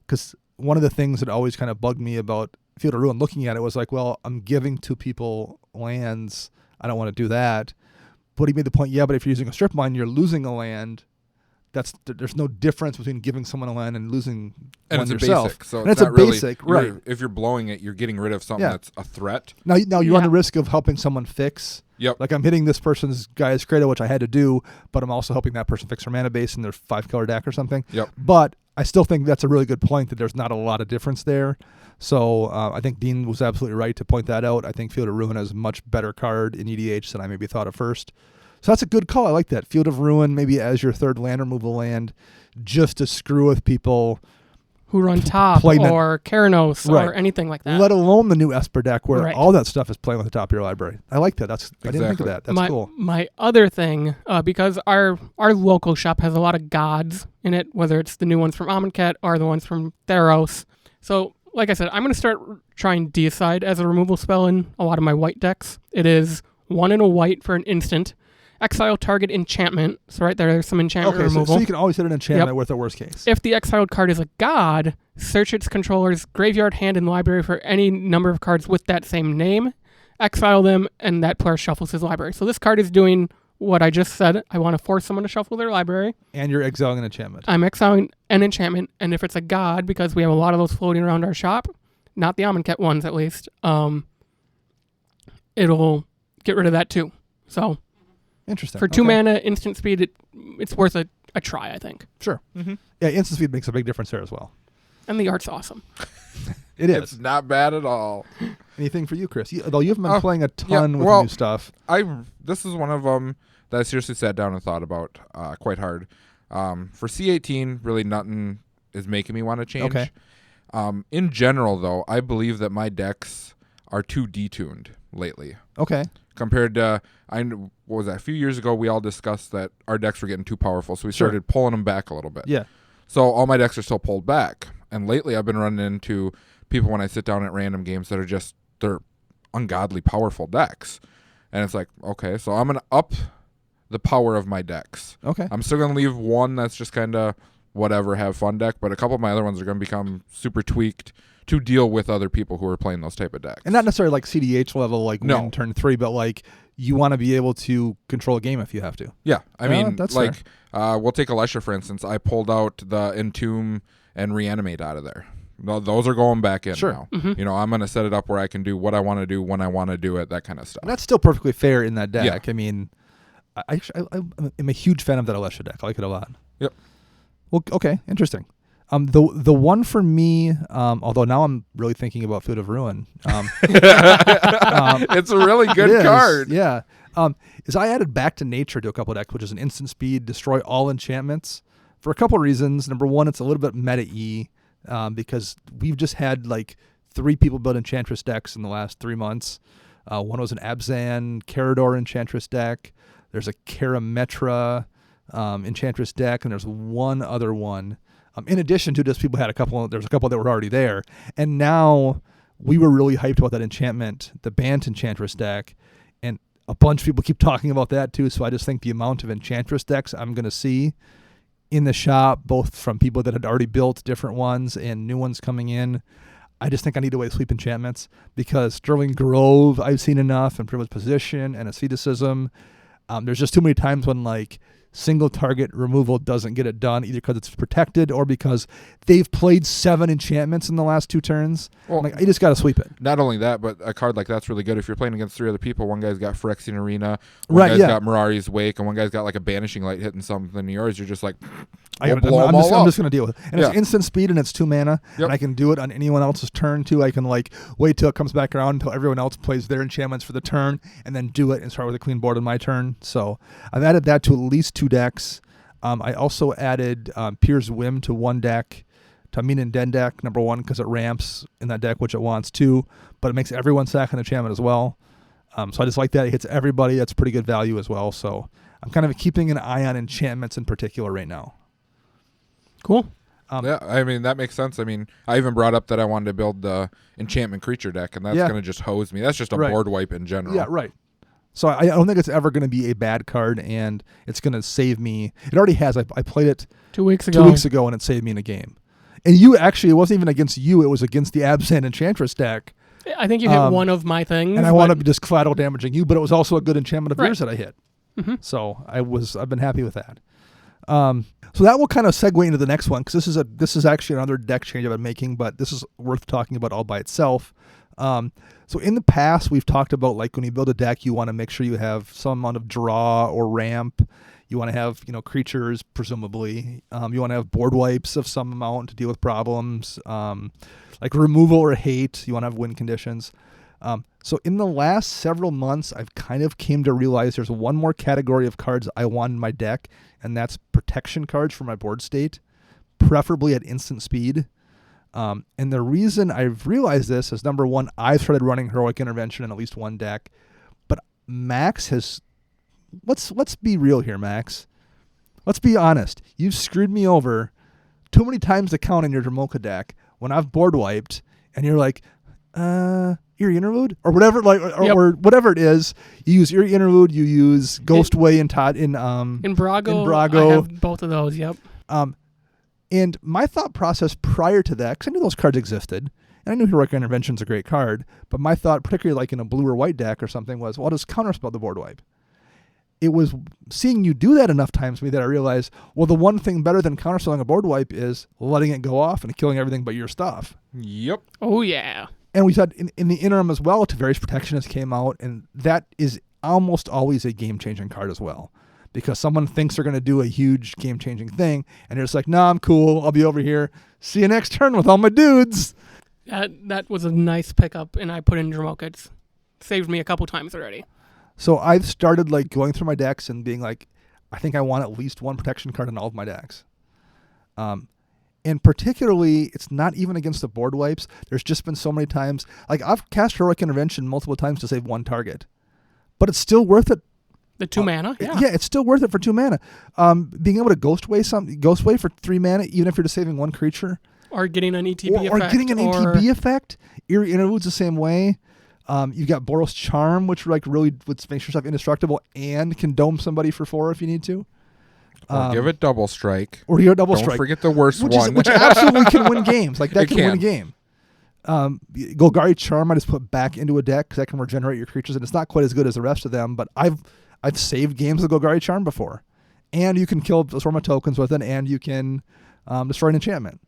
Because one of the things that always kind of bugged me about Field of Ruin, looking at it, was like, well, I'm giving 2 people lands. I don't want to do that. But he made the point, yeah, but if you're using a strip mine, you're losing a land. There's no difference between giving someone a land and losing one yourself. Basic, so and it's a basic, right? If you're blowing it, you're getting rid of something that's a threat. Now you run the risk of helping someone fix. Yep. Like I'm hitting this person's Guy's Cradle, which I had to do, but I'm also helping that person fix their mana base in their 5-color deck or something. Yep. But I still think that's a really good point that there's not a lot of difference there. So I think Dean was absolutely right to point that out. I think Field of Ruin is a much better card in EDH than I maybe thought at first. So that's a good call. I like that. Field of Ruin maybe as your 3rd land removal land, just to screw with people who run top or Keranos or anything like that. Let alone the new Esper deck where all that stuff is playing with the top of your library. I like that. I didn't think of that. That's cool. My other thing, because our local shop has a lot of gods in it, whether it's the new ones from Amonkhet or the ones from Theros. So, like I said, I'm going to start trying Deicide as a removal spell in a lot of my white decks. It is 1 and a white for an instant. Exile target enchantment. So right there's some enchantment removal. So you can always hit an enchantment with a worst case. If the exiled card is a god, search its controller's graveyard, hand, and library for any number of cards with that same name, exile them, and that player shuffles his library. So this card is doing what I just said. I want to force someone to shuffle their library. And you're exiling an enchantment. I'm exiling an enchantment, and if it's a god, because we have a lot of those floating around our shop, not the Amonkhet ones at least, it'll get rid of that too. So... Interesting. For 2 mana, instant speed, it's worth a try, I think. Sure. Mm-hmm. Yeah, instant speed makes a big difference there as well. And the art's awesome. It is. It's not bad at all. Anything for you, Chris? Although you haven't been playing a ton with new stuff. This is one of them that I seriously sat down and thought about quite hard. For C18, really nothing is making me want to change. Okay. In general, though, I believe that my decks are too detuned lately. Okay. Compared to, what was that? A few years ago, we all discussed that our decks were getting too powerful, so we started pulling them back a little bit. Yeah. So all my decks are still pulled back. And lately, I've been running into people when I sit down at random games that are they're ungodly powerful decks. And it's like, okay, so I'm going to up the power of my decks. Okay. I'm still going to leave one that's just kind of whatever, have fun deck, but a couple of my other ones are going to become super tweaked to deal with other people who are playing those type of decks. And not necessarily like CDH level, like win turn 3, but like you want to be able to control a game if you have to. Yeah. I mean, that's like, we'll take Alesha, for instance. I pulled out the Entomb and Reanimate out of there. Those are going back in now. Mm-hmm. You know, I'm going to set it up where I can do what I want to do when I want to do it, that kind of stuff. And that's still perfectly fair in that deck. Yeah. I mean, I'm a huge fan of that Alesha deck. I like it a lot. Yep. Well, okay, interesting. The one for me, although now I'm really thinking about Field of Ruin. It's a really good card. Yeah. is I added Back to Nature to a couple of decks, which is an instant speed, destroy all enchantments for a couple of reasons. Number one, it's a little bit meta-y because we've just had like 3 people build Enchantress decks in the last 3 months. One was an Abzan Carador Enchantress deck. There's a Karametra Enchantress deck, and there's one other one. In addition to just people had there's a couple that were already there. And now we were really hyped about that enchantment, the Bant Enchantress deck. And a bunch of people keep talking about that too. So I just think the amount of Enchantress decks I'm going to see in the shop, both from people that had already built different ones and new ones coming in, I just think I need to sweep enchantments because Sterling Grove I've seen enough, and Privileged Position and Asceticism. There's just too many times when like single target removal doesn't get it done, either because it's protected or because they've played 7 enchantments in the last 2 turns. Well, like, you just got to sweep it. Not only that, but a card like that's really good if you're playing against 3 other people. One guy's got Phyrexian Arena, one guy's got Mirari's Wake, and one guy's got like a Banishing Light hitting something. Yours, you're just like, I'm just going to deal with it. And it's instant speed and it's 2 mana, and I can do it on anyone else's turn too. I can like wait till it comes back around until everyone else plays their enchantments for the turn, and then do it and start with a clean board on my turn. So I've added that to at least 2 decks. I also added Pier's Whim to 1 deck, Tamina and Den deck, number 1, because it ramps in that deck, which it wants to, but it makes everyone sack an enchantment as well. So I just like that. It hits everybody. That's pretty good value as well. So I'm kind of keeping an eye on enchantments in particular right now. Cool. Yeah, I mean, that makes sense. I mean, I even brought up that I wanted to build the enchantment creature deck, and that's going to just hose me. That's just a board wipe in general. Yeah, right. So I don't think it's ever going to be a bad card, and it's going to save me. It already has. I played it 2 weeks ago. 2 weeks ago, and it saved me in a game. And you actually, it wasn't even against you. It was against the Abzan Enchantress deck. I think you hit one of my things. And I wound up just collateral damaging you, but it was also a good enchantment of yours that I hit. Mm-hmm. So I've been happy with that. So that will kind of segue into the next one, because this is actually another deck change I've been making, but this is worth talking about all by itself. So in the past, we've talked about like when you build a deck, you want to make sure you have some amount of draw or ramp. You want to have, creatures, presumably. You want to have board wipes of some amount to deal with problems, like removal or hate. You want to have win conditions. So in the last several months, I've kind of came to realize there's one more category of cards I want in my deck, and that's protection cards for my board state, preferably at instant speed. And the reason I've realized this is, number one, I've started running Heroic Intervention in at least 1 deck, but Max has... Let's be real here, Max. Let's be honest. You've screwed me over too many times to count in your Dramoka deck when I've board wiped, and you're like, Eerie Interlude or whatever, or whatever it is. You use Eerie Interlude. You use Ghostway in Brago. I have both of those. Yep. And my thought process prior to that, because I knew those cards existed, and I knew Heroic Intervention's a great card, but my thought, particularly like in a blue or white deck or something, was, well, I'll just counterspell the board wipe. It was seeing you do that enough times to me that I realized, well, the one thing better than counterspelling a board wipe is letting it go off and killing everything but your stuff. Yep. Oh, yeah. And we said in the interim as well, Tavarious Protectionist came out, and that is almost always a game-changing card as well. Because someone thinks they're going to do a huge game-changing thing, and they're just like, nah, I'm cool. I'll be over here. See you next turn with all my dudes. That was a nice pickup, and I put in Dramoka. It's saved me a couple times already. So I've started like going through my decks and being like, I think I want at least 1 protection card in all of my decks. And particularly, it's not even against the board wipes. There's just been so many times, like I've cast Heroic Intervention multiple times to save 1 target, but it's still worth it. The 2 mana? Yeah. Yeah, it's still worth it for 2 mana. Being able to Ghostway for 3 mana, even if you're just saving 1 creature. Or getting an ETB effect. Or getting an ETB effect. Eerie Interlude's the same way. You've got Boros Charm, which like really makes yourself indestructible and can dome somebody for 4 if you need to. Or give it double strike. Don't forget the worst one. Which absolutely can win games. Like that can win a game. Golgari Charm I just put back into a deck because that can regenerate your creatures, and it's not quite as good as the rest of them, but I've saved games with Golgari Charm before. And you can kill a swarm of tokens with it, and you can destroy an enchantment.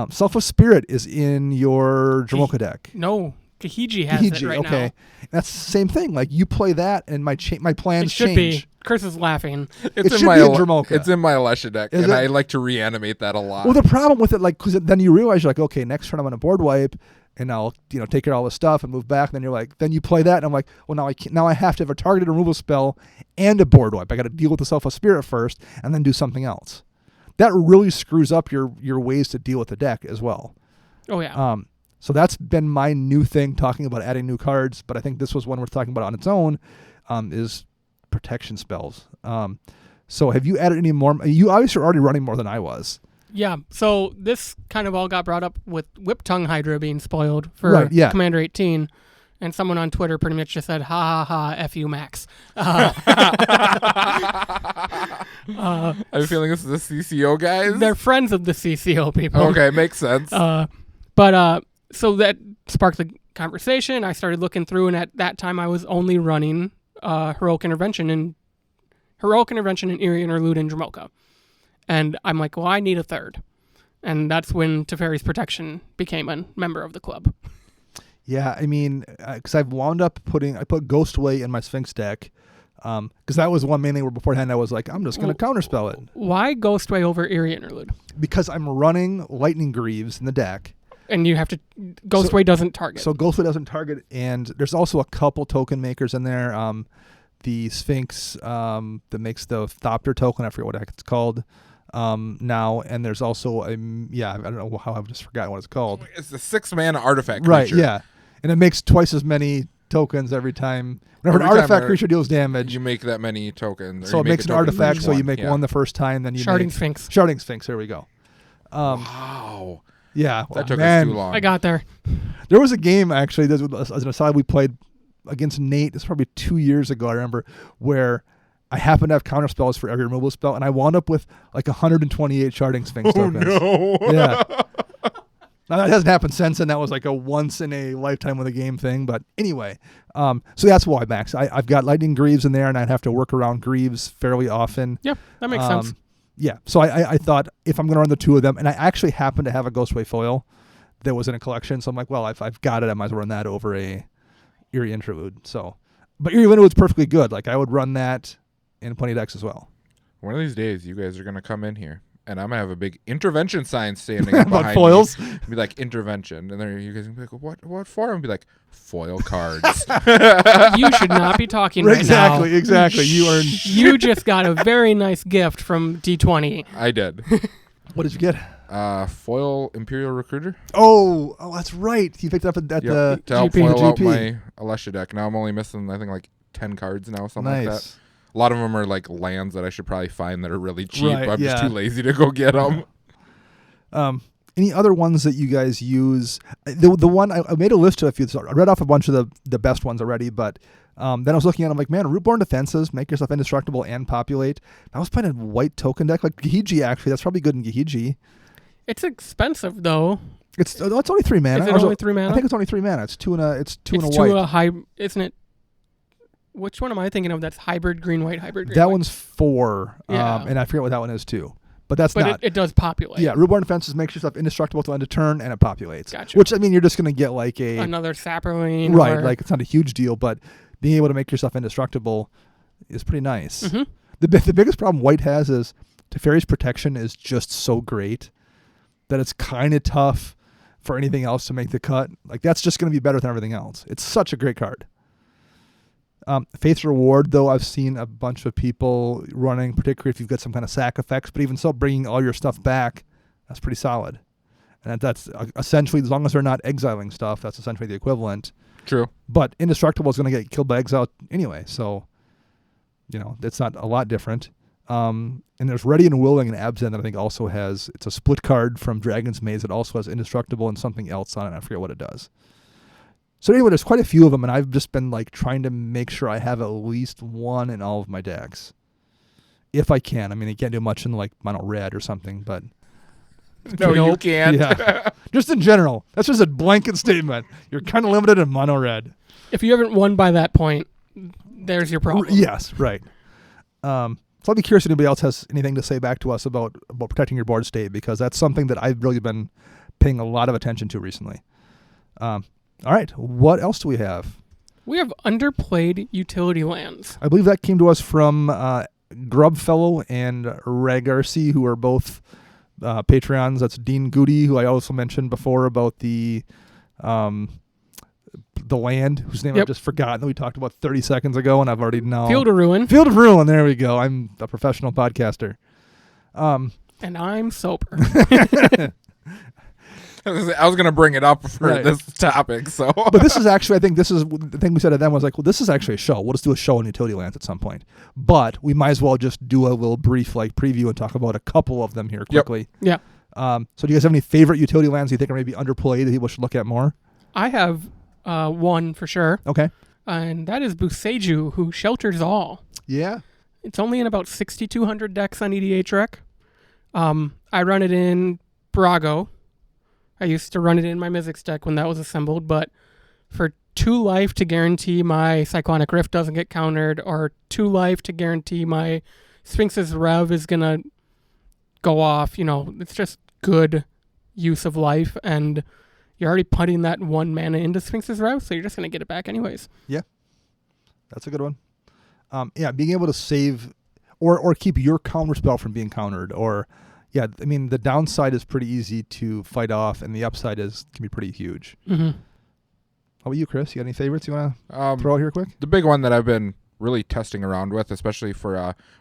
Selfless Spirit is in your Dramoka deck. No. Kahiji has it right now. That's the same thing. Like you play that, and my plans change. It should be. Curse is laughing. It's in my Dramoka. It's in my Alesha deck, I like to reanimate that a lot. Well, the problem with it, like, because then you realize you're like, okay, next turn I'm on a board wipe. and I'll take care of all the stuff and move back. And then you're like, then you play that, and I'm like, well, now I have to have a targeted removal spell and a board wipe. I got to deal with the Selfless Spirit first, and then do something else. That really screws up your ways to deal with the deck as well. Oh yeah. So that's been my new thing, talking about adding new cards. But I think this was one worth talking about on its own, is protection spells. So have you added any more? You obviously are already running more than I was. Yeah, so this kind of all got brought up with Whip Tongue Hydra being spoiled for Commander 18, and someone on Twitter pretty much just said, ha ha ha, F you, Max. I have a feeling this is the CCO guys. They're friends of the CCO people. Okay, makes sense. So that sparked the conversation. I started looking through, and at that time I was only running Heroic Intervention and Eerie Interlude and Dromoka. And I'm like, well, I need a third. And that's when Teferi's Protection became a member of the club. Yeah, I mean, because I've wound up I put Ghostway in my Sphinx deck, because that was one main thing where beforehand I was like, I'm just going to counterspell it. Why Ghostway over Eerie Interlude? Because I'm running Lightning Greaves in the deck. And you have to, Ghostway doesn't target. So Ghostway doesn't target, and there's also a couple token makers in there. The Sphinx that makes the Thopter token, I forget what the heck it's called now, and there's also I don't know how I've just forgotten what it's called. It's the 6-mana artifact creature. Right, yeah. And it makes twice as many tokens every time. Whenever an artifact creature deals damage, you make that many tokens. So it makes an artifact, so you make one the first time, then you Sharding Sphinx. Sharding Sphinx, there we go. Wow. Yeah. That took us too long. I got there. There was a game, actually, as an aside, we played against Nate. This was probably 2 years ago, I remember, where I happened to have counter spells for every removal spell, and I wound up with like 128 Sharding Sphinx tokens. No. Yeah. Now, that hasn't happened since, and that was like a once in a lifetime with a game thing. But anyway, so that's why, Max. I've got Lightning Greaves in there, and I'd have to work around Greaves fairly often. Yep, that makes sense. Yeah, so I thought if I'm going to run the two of them, and I actually happen to have a Ghostway foil that was in a collection, so I'm like, well, if I've got it, I might as well run that over a Eerie Interlude. So, but Eerie Interlude's perfectly good. Like, I would run that in plenty of decks as well. One of these days, you guys are going to come in here, and I'm going to have a big intervention sign standing up behind foils? me. Be like, intervention. And then you guys are going to be like, what for? And be like, foil cards. You should not be talking right now. Exactly. You just got a very nice gift from D20. I did. What did you get? Foil Imperial Recruiter. Oh, that's right. You picked it up at the to help GP. foil out my Alessia deck. Now I'm only missing, I think, like 10 cards now, something like that. A lot of them are like lands that I should probably find that are really cheap. Right, I'm just too lazy to go get them. Any other ones that you guys use? The one I made a list of a few. So I read off a bunch of the best ones already, but then I was looking at them like, man, Rootborn Defenses, make yourself indestructible and populate. I was playing a white token deck like Gahiji, actually. That's probably good in Gahiji. It's expensive though. It's only 3 mana. Is it only 3 mana? I think it's only 3 mana. It's two and a white. Two a high, isn't it? Which one am I thinking of? That's hybrid green white hybrid green. That white? One's 4, Yeah. and I forget what that one is too. But that's but not. It does populate. Yeah, Rootborn Defenses makes yourself indestructible to end a turn, and it populates. Gotcha. Which, I mean, you're just going to get like another Sapperling. Right, or, like it's not a huge deal, but being able to make yourself indestructible is pretty nice. Mm-hmm. The biggest problem White has is Teferi's Protection is just so great that it's kind of tough for anything else to make the cut. Like, that's just going to be better than everything else. It's such a great card. Faith's Reward, though, I've seen a bunch of people running, particularly if you've got some kind of sack effects, but even so, bringing all your stuff back, that's pretty solid. And that's essentially, as long as they're not exiling stuff, that's essentially the equivalent. True. But Indestructible is going to get killed by exile anyway, so, it's not a lot different. And there's Ready and Willing and Abzan that I think also has, it's a split card from Dragon's Maze that also has Indestructible and something else on it. I forget what it does. So anyway, there's quite a few of them, and I've just been like trying to make sure I have at least one in all of my decks, if I can. I mean, you can't do much in like mono red or something, but no, you can't. Yeah, just in general, that's just a blanket statement. You're kind of limited in mono red. If you haven't won by that point, there's your problem. Yes, right. So I'll be curious if anybody else has anything to say back to us about protecting your board state, because that's something that I've really been paying a lot of attention to recently. All right, what else do we have? We have underplayed utility lands. I believe that came to us from Grubfellow and Ragarcy, who are both Patreons. That's Dean Goody, who I also mentioned before about the the land, whose name I've Yep. just forgotten that we talked about 30 seconds ago, and I've already known. Field of Ruin. Field of Ruin. There we go. I'm a professional podcaster. And I'm sober. I was going to bring it up for Right. this topic, so. But this is actually, I think this is the thing we said to them was like, well, this is actually a show. We'll just do a show on utility lands at some point. But we might as well just do a little brief like preview and talk about a couple of them here quickly. Yeah. So do you guys have any favorite utility lands you think are maybe underplayed that people should look at more? I have one for sure, Okay. and that is Buseju, who shelters all. Yeah. It's only in about 6,200 decks on EDHREC. I run it in Brago. I used to run it in my Mizzix deck when that was assembled, but for 2 life to guarantee my Cyclonic Rift doesn't get countered, or 2 life to guarantee my Sphinx's Rev is going to go off, it's just good use of life, and you're already putting that 1 mana into Sphinx's Rev, so you're just going to get it back anyways. That's a good one. Being able to save or keep your counter spell from being countered, or the downside is pretty easy to fight off, and the upside can be pretty huge. Mm-hmm. How about you, Chris? You got any favorites you want to throw out here quick? The big one that I've been really testing around with, especially for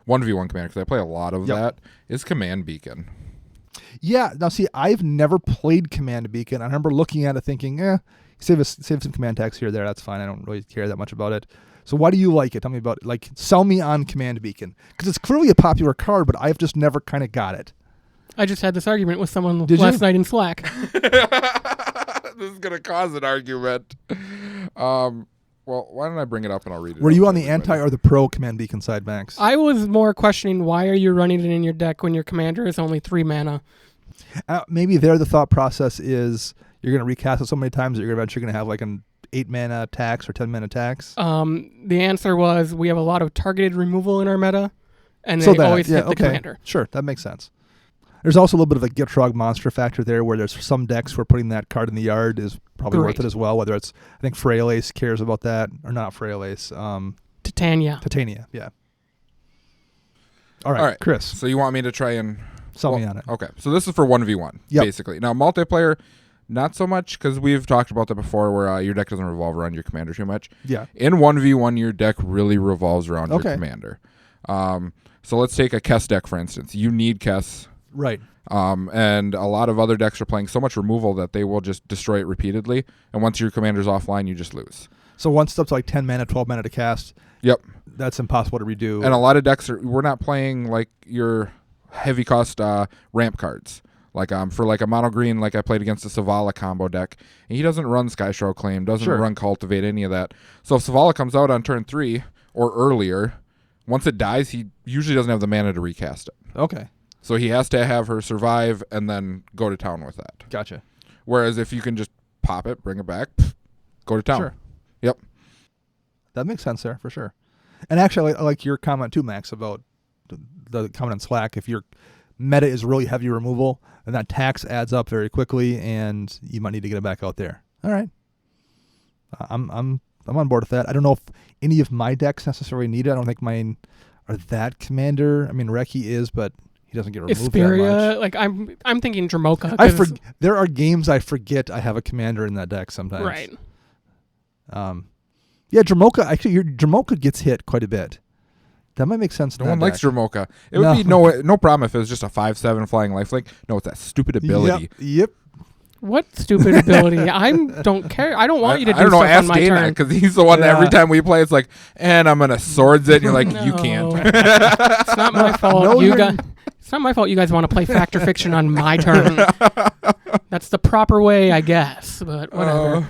1v1 commander, because I play a lot of that, is Command Beacon. Yeah. Now, see, I've never played Command Beacon. I remember looking at it thinking, save some command text here or there. That's fine. I don't really care that much about it. So why do you like it? Tell me about it. Like, sell me on Command Beacon. Because it's clearly a popular card, but I've just never kind of got it. I just had this argument with someone Did last you? night in Slack. This is going to cause an argument. Well, why don't I bring it up and I'll read it. Were out you to on the everybody. anti or the pro Command Beacon side, Max? I was more questioning, why are you running it in your deck when your commander is only 3 mana? Maybe there the thought process is you're going to recast it so many times that you're eventually going to have like an 8-mana tax or 10-mana tax. The answer was, we have a lot of targeted removal in our meta, and So they always hit the okay. commander. Sure, that makes sense. There's also a little bit of a Gitrog monster factor there, where there's some decks where putting that card in the yard is probably Great. worth it as well. Whether it's, I think Frail Ace cares about that, or not Frail Ace, Titania. Titania, yeah. All right, All right. Chris, So you want me to try and... sell me on it. Okay, so this is for 1v1, Yep. basically. Now, multiplayer, not so much, because we've talked about that before, where your deck doesn't revolve around your commander too much. Yeah. In 1v1, your deck really revolves around Okay. your commander. So let's take a Kess deck, for instance. You need Kess, Right. and a lot of other decks are playing so much removal that they will just destroy it repeatedly, and once your commander's offline, you just lose. So once it's up to like 10 mana, 12 mana to cast, Yep. that's impossible to redo. And a lot of decks we're not playing like your heavy cost ramp cards. Like for like a mono green, like I played against a Savala combo deck, and he doesn't run Skyshadow Claim, doesn't Sure. run Cultivate, any of that. So if Savala comes out on turn 3 or earlier, once it dies, he usually doesn't have the mana to recast it. Okay, So he has to have her survive and then go to town with that. gotcha. Whereas if you can just pop it, bring it back, go to town. Sure. Yep. That makes sense there, for sure. And actually, I like your comment too, Max, about the comment on Slack. If your meta is really heavy removal, then that tax adds up very quickly, and you might need to get it back out there. All right, I'm on board with that. I don't know if any of my decks necessarily need it. I don't think mine are that commander. I mean, Reki is, but he doesn't get removed that much. Isperia, like I'm thinking Dramoka. 'cause- There are games I forget I have a commander in that deck sometimes. Right. Yeah, Dramoka. Actually, your Dramoka gets hit quite a bit. That might make sense. No in one that likes deck. Dramoka. It would be no problem if it was just a 5/7 flying lifelink. No, it's that stupid ability. Yep. What stupid ability? I don't care. I don't want you to do I don't know. stuff on Ask my Dana, turn. because he's the one that every Yeah. time we play, it's like, and I'm gonna swords it. And you're like, you No. can't. It's not my fault. No, you you're- guys. It's not my fault. You guys want to play Fact or Fiction on my turn. That's the proper way, I guess. But whatever.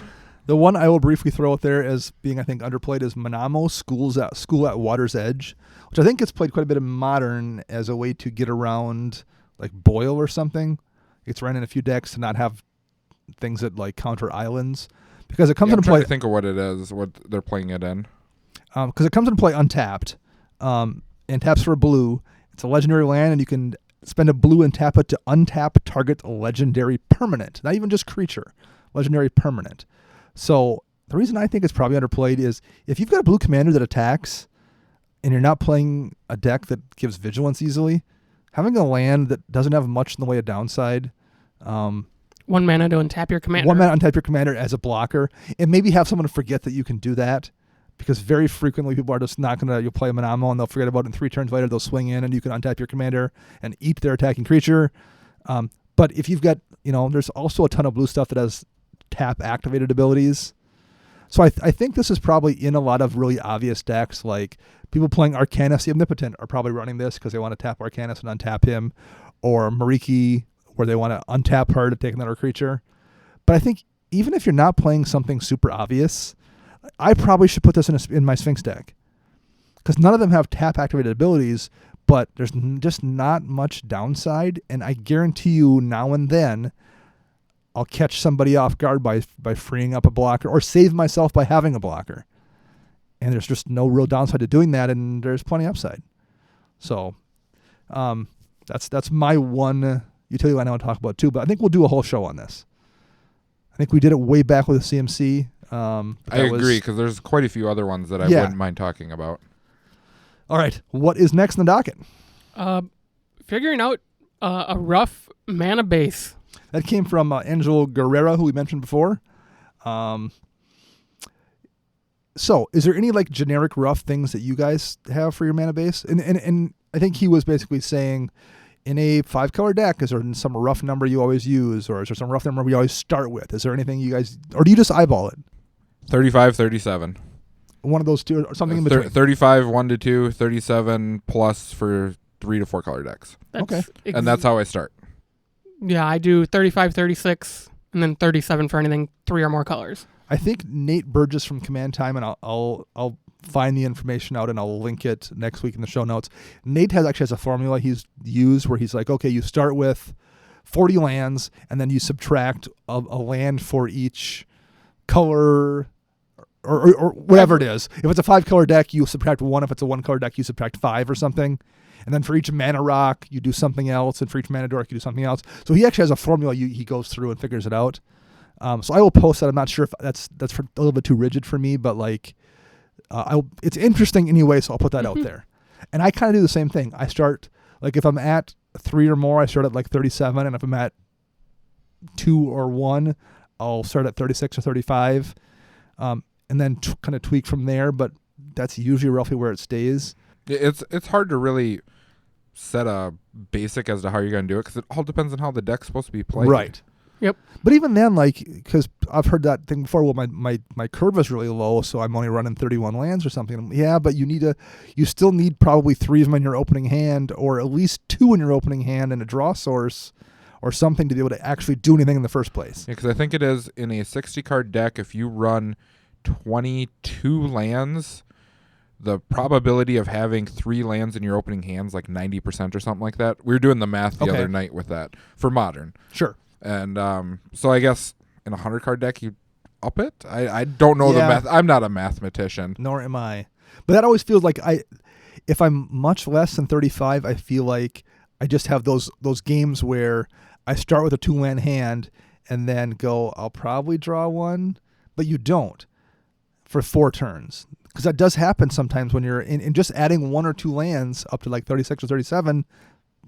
The one I will briefly throw out there as being, I think, underplayed is Manamo School at Water's Edge, which I think gets played quite a bit in Modern as a way to get around like Boil or something. It's ran in a few decks to not have things that like counter islands, because it comes I'm into trying play. to think of what it is, what they're playing it in. Because it comes into play untapped, and taps for a blue. It's a legendary land, and you can spend a blue and tap it to untap target legendary permanent, not even just creature, legendary permanent. So the reason I think it's probably underplayed is if you've got a blue commander that attacks, and you're not playing a deck that gives vigilance easily, having a land that doesn't have much in the way of downside. 1 mana to untap your commander. 1 mana untap your commander as a blocker, and maybe have someone forget that you can do that, because very frequently people are just not gonna. You'll play a Manamo and they'll forget about it, and 3 turns later they'll swing in and you can untap your commander and eat their attacking creature. But if you've got, there's also a ton of blue stuff that has tap activated abilities. So I think this is probably in a lot of really obvious decks, like people playing Arcanus the Omnipotent are probably running this because they want to tap Arcanus and untap him, or Mariki, where they want to untap her to take another creature. But I think even if you're not playing something super obvious, I probably should put this in my Sphinx deck, because none of them have tap activated abilities, but there's just not much downside, and I guarantee you now and then I'll catch somebody off guard by freeing up a blocker, or save myself by having a blocker. And there's just no real downside to doing that, and there's plenty upside. So that's my one utility line I want to talk about too, but I think we'll do a whole show on this. I think we did it way back with the CMC. I agree, because there's quite a few other ones that I wouldn't mind talking about. All right, what is next in the docket? Figuring out a rough mana base. That came from Angel Guerrera, who we mentioned before. So, is there any like generic rough things that you guys have for your mana base? And I think he was basically saying, in a 5-color deck, is there some rough number you always use, or is there some rough number we always start with? Is there anything you guys, or do you just eyeball it? 35, 37. One of those two, or something in between. 35, 1 to 2, 37 plus for 3 to 4 color decks. Okay. And that's how I start. Yeah, I do 35, 36, and then 37 for anything 3 or more colors. I think Nate Burgess from Command Time, and I'll find the information out and I'll link it next week in the show notes. Nate actually has a formula he's used where he's like, okay, you start with 40 lands, and then you subtract a land for each color, or whatever it is. If it's a 5-color deck, you subtract 1. If it's a 1-color deck, you subtract 5 or something. And then for each mana rock, you do something else. And for each mana dork, you do something else. So he actually has a formula he goes through and figures it out. So I will post that. I'm not sure if that's a little bit too rigid for me, but like, it's interesting anyway, so I'll put that out there. And I kind of do the same thing. I start, like if I'm at 3 or more, I start at like 37. And if I'm at 2 or 1, I'll start at 36 or 35. And then kind of tweak from there, but that's usually roughly where it stays. It's hard to really set a basic as to how you're going to do it, because it all depends on how the deck's supposed to be played. Right. Yep. But even then, like, because I've heard that thing before, well, my curve is really low, so I'm only running 31 lands or something. Yeah, but you still need probably 3 of them in your opening hand, or at least 2 in your opening hand and a draw source or something to be able to actually do anything in the first place. Yeah, because I think it is in a 60-card deck, if you run 22 lands, the probability of having 3 lands in your opening hand's like 90% or something like that. We were doing the math the other night with that for Modern. Sure. And so I guess in a 100-card deck, you up it? I don't know the math. I'm not a mathematician. Nor am I. But that always feels like if I'm much less than 35, I feel like I just have those games where I start with a 2-land hand and then go, I'll probably draw 1, but you don't for 4 turns. Because that does happen sometimes when you're in just adding 1 or 2 lands up to like 36 or 37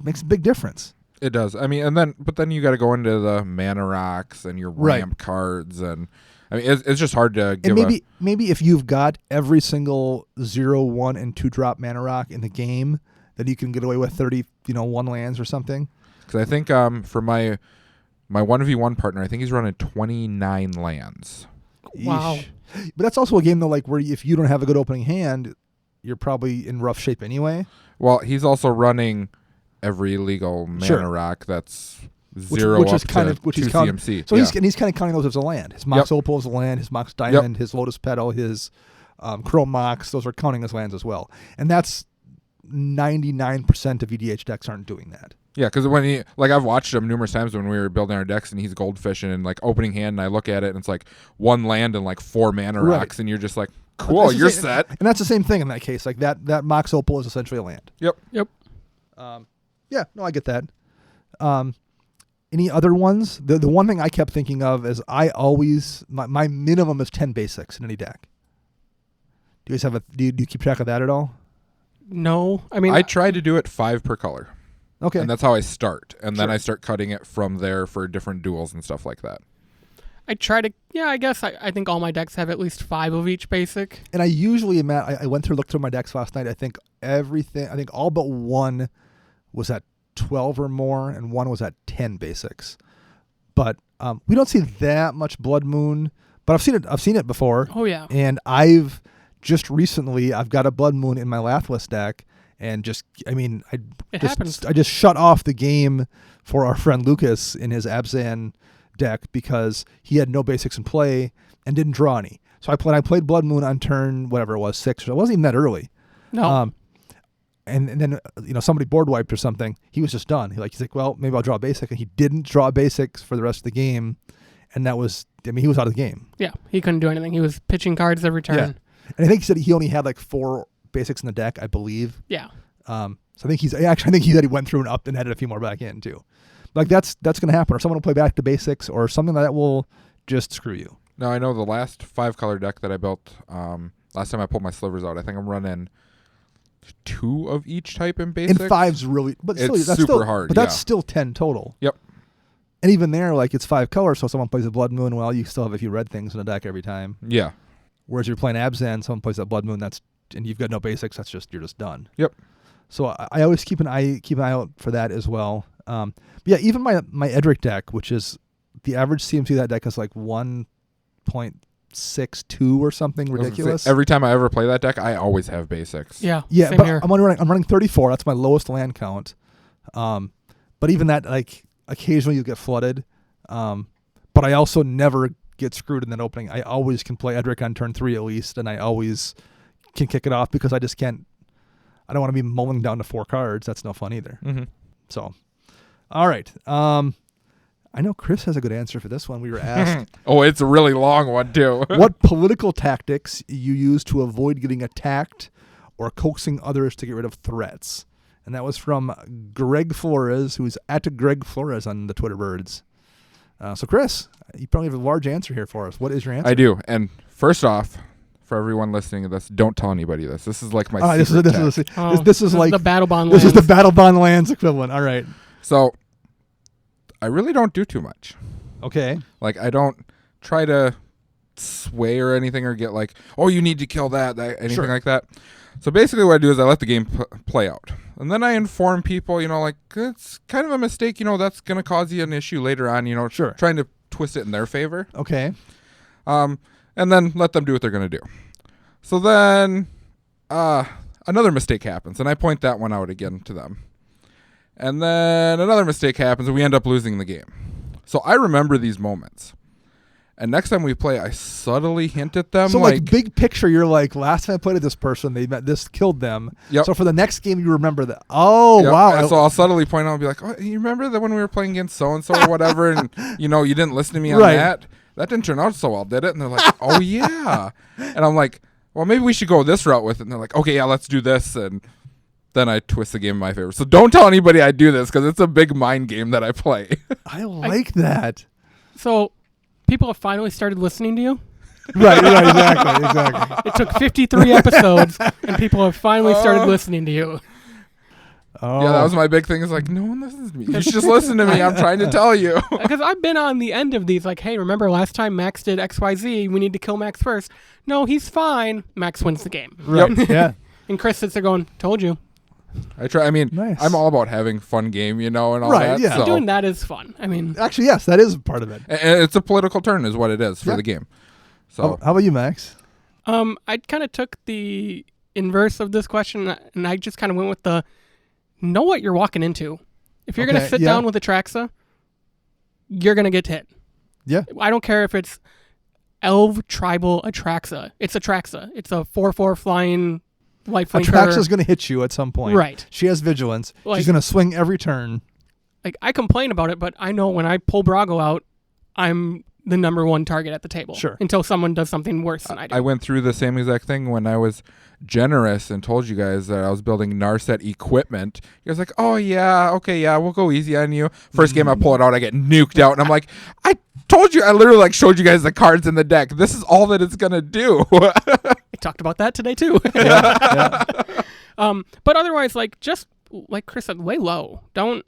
makes a big difference. It does. I mean, but then you got to go into the mana rocks and your ramp cards, and I mean, it's just hard to give. And maybe if you've got every single 0, 1, and 2 drop mana rock in the game, then you can get away with 30, 1 lands or something. Because I think for my 1v1 partner, I think he's running 29 lands. Wow. Eesh. But that's also a game though, like where if you don't have a good opening hand, you're probably in rough shape anyway. Well, he's also running every legal mana rock that's 0 which up is kind to of, which 2 he's counting, CMC. So he's kind of counting those as a land. His Mox Opal is a land. His Mox Diamond, his Lotus Petal, his Chrome Mox. Those are counting as lands as well. And that's 99% of EDH decks aren't doing that. Yeah, because when I've watched him numerous times when we were building our decks, and he's goldfishing and like opening hand, and I look at it and it's like 1 land and like 4 mana rocks, and you're just like, cool, you're set. And that's the same thing in that case. Like that Mox Opal is essentially a land. Yep. Yeah, no, I get that. Any other ones? The one thing I kept thinking of is I always my minimum is 10 basics in any deck. Do you guys have do you keep track of that at all? No, I mean I try to do it 5 per color. Okay. And that's how I start. And then Sure. I start cutting it from there for different duels and stuff like that. I try to, I guess I think all my decks have at least 5 of each basic. And I usually I looked through my decks last night. I think all but one was at 12 or more, and one was at 10 basics. But we don't see that much Blood Moon, but I've seen it before. Oh, yeah. And I've got a Blood Moon in my Lathless deck, and It happens. I just shut off the game for our friend Lucas in his Abzan deck because he had no basics in play and didn't draw any. So I played Blood Moon on turn whatever it was 6. It wasn't even that early. No. And then somebody board wiped or something. He was just done. He's like, well, maybe I'll draw a basic, and he didn't draw basics for the rest of the game, and that was he was out of the game. Yeah, he couldn't do anything. He was pitching cards every turn. Yeah. And I think he said he only had like 4 basics in the deck, I believe. Yeah. So I think he said he went through and up and added a few more back in too. Like that's going to happen, or someone will play back to basics, or something that will just screw you. Now, I know the last 5-color deck that I built, last time I pulled my slivers out, I think I'm running 2 of each type in basics. And 5's really, but it's still, that's super still hard. But that's still 10 total. Yep. And even there, like it's 5 colors, so someone plays a Blood Moon, well, you still have a few red things in the deck every time. Yeah. Whereas you're playing Abzan, someone plays that Blood Moon, and you've got no basics, you're just done. Yep. So I always keep an eye out for that as well. But yeah, even my Edric deck, which is the average CMC of that deck is like 1.62 or something ridiculous. Every time I ever play that deck, I always have basics. Yeah. Yeah, same but here. I'm running 34. That's my lowest land count. But even that, like occasionally you get flooded. But I also never get screwed in that opening. I always can play Edric on turn 3 at least, and I always can kick it off because I just can't. I don't want to be mulling down to 4 cards. That's no fun either. Mm-hmm. So, all right. I know Chris has a good answer for this one. We were asked. Oh, it's a really long one too. What political tactics you use to avoid getting attacked or coaxing others to get rid of threats? And that was from Greg Flores, who's at Greg Flores on the Twitter birds. So, Chris, you probably have a large answer here for us. What is your answer? I do. And first off, for everyone listening to this, don't tell anybody this. This is like my secret tech. This is like the Battle Bond This lands. is the Battle Bond lands equivalent. All right. So, I really don't do too much. Okay. Like, I don't try to sway or anything or get like, oh, you need to kill that anything Sure. like that. So basically what I do is I let the game play out. And then I inform people, like, it's kind of a mistake, that's going to cause you an issue later on, Sure. trying to twist it in their favor. Okay. And then let them do what they're going to do. So then another mistake happens, and I point that one out again to them. And then another mistake happens, and we end up losing the game. So I remember these moments. And next time we play, I subtly hint at them. So, like big picture, you're like, last time I played with this person, they met this, killed them. Yep. So for the next game, you remember that. Oh, Yep. wow. And so I'll subtly point out and be like, oh, you remember that when we were playing against so-and-so or whatever, and, you didn't listen to me on Right. that? That didn't turn out so well, did it? And they're like, oh, yeah. And I'm like, well, maybe we should go this route with it. And they're like, okay, yeah, let's do this. And then I twist the game in my favor. So don't tell anybody I do this because it's a big mind game that I play. I like that. So, people have finally started listening to you. Right, exactly. It took 53 episodes, and people have finally started listening to you. Oh. Yeah, that was my big thing. Is like, no one listens to me. You should just listen to me. I'm trying to tell you. Because I've been on the end of these, like, hey, remember last time Max did XYZ? We need to kill Max first. No, he's fine. Max wins the game. Right, yeah. And Chris sits there going, told you. I try. I mean, Nice. I'm all about having fun game, and all Right, that. yeah. So. Doing that is fun. I mean, Actually, yes, that is part of it. And it's a political turn, is what it is for Yeah. the game. So How about you, Max? I kind of took the inverse of this question, and I just kind of went with the know what you're walking into. If you're going to Okay, sit yeah. down with Atraxa, you're going to get hit. Yeah. I don't care if it's Elv Tribal Atraxa. It's Atraxa. It's a 4/4 flying lifelink. Atraxa's going to hit you at some point. Right. She has vigilance. Like- She's going to swing every turn. Like, I complain about it, but I know when I pull Brago out, I'm the number one target at the table. Sure. Until someone does something worse than I do. I went through the same exact thing when I was generous and told you guys that I was building Narset equipment. You guys like, oh yeah, okay, yeah, we'll go easy on you. First game I pull it out, I get nuked out, and I'm like, I told you, I literally showed you guys the cards in the deck. This is all that it's gonna do. I talked about that today too. Yeah. But otherwise, just like Chris said, lay low. Don't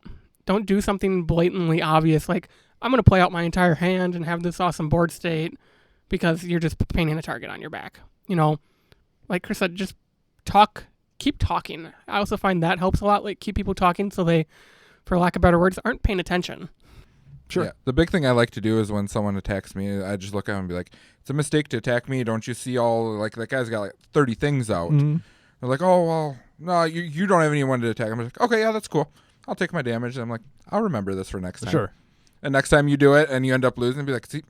do something blatantly obvious like I'm going to play out my entire hand and have this awesome board state because you're just painting a target on your back. You know, like Chris said, just keep talking. I also find that helps a lot. Like keep people talking so they, for lack of better words, aren't paying attention. Sure. Yeah. The big thing I like to do is when someone attacks me, I just look at them and be like, it's a mistake to attack me. Don't you see all, like, that guy's got like 30 things out. Mm-hmm. They're like, oh, well, no, you don't have anyone to attack. I'm like, okay, yeah, that's cool. I'll take my damage. And I'm like, I'll remember this for next time. Sure. And next time you do it and you end up losing, be like, see,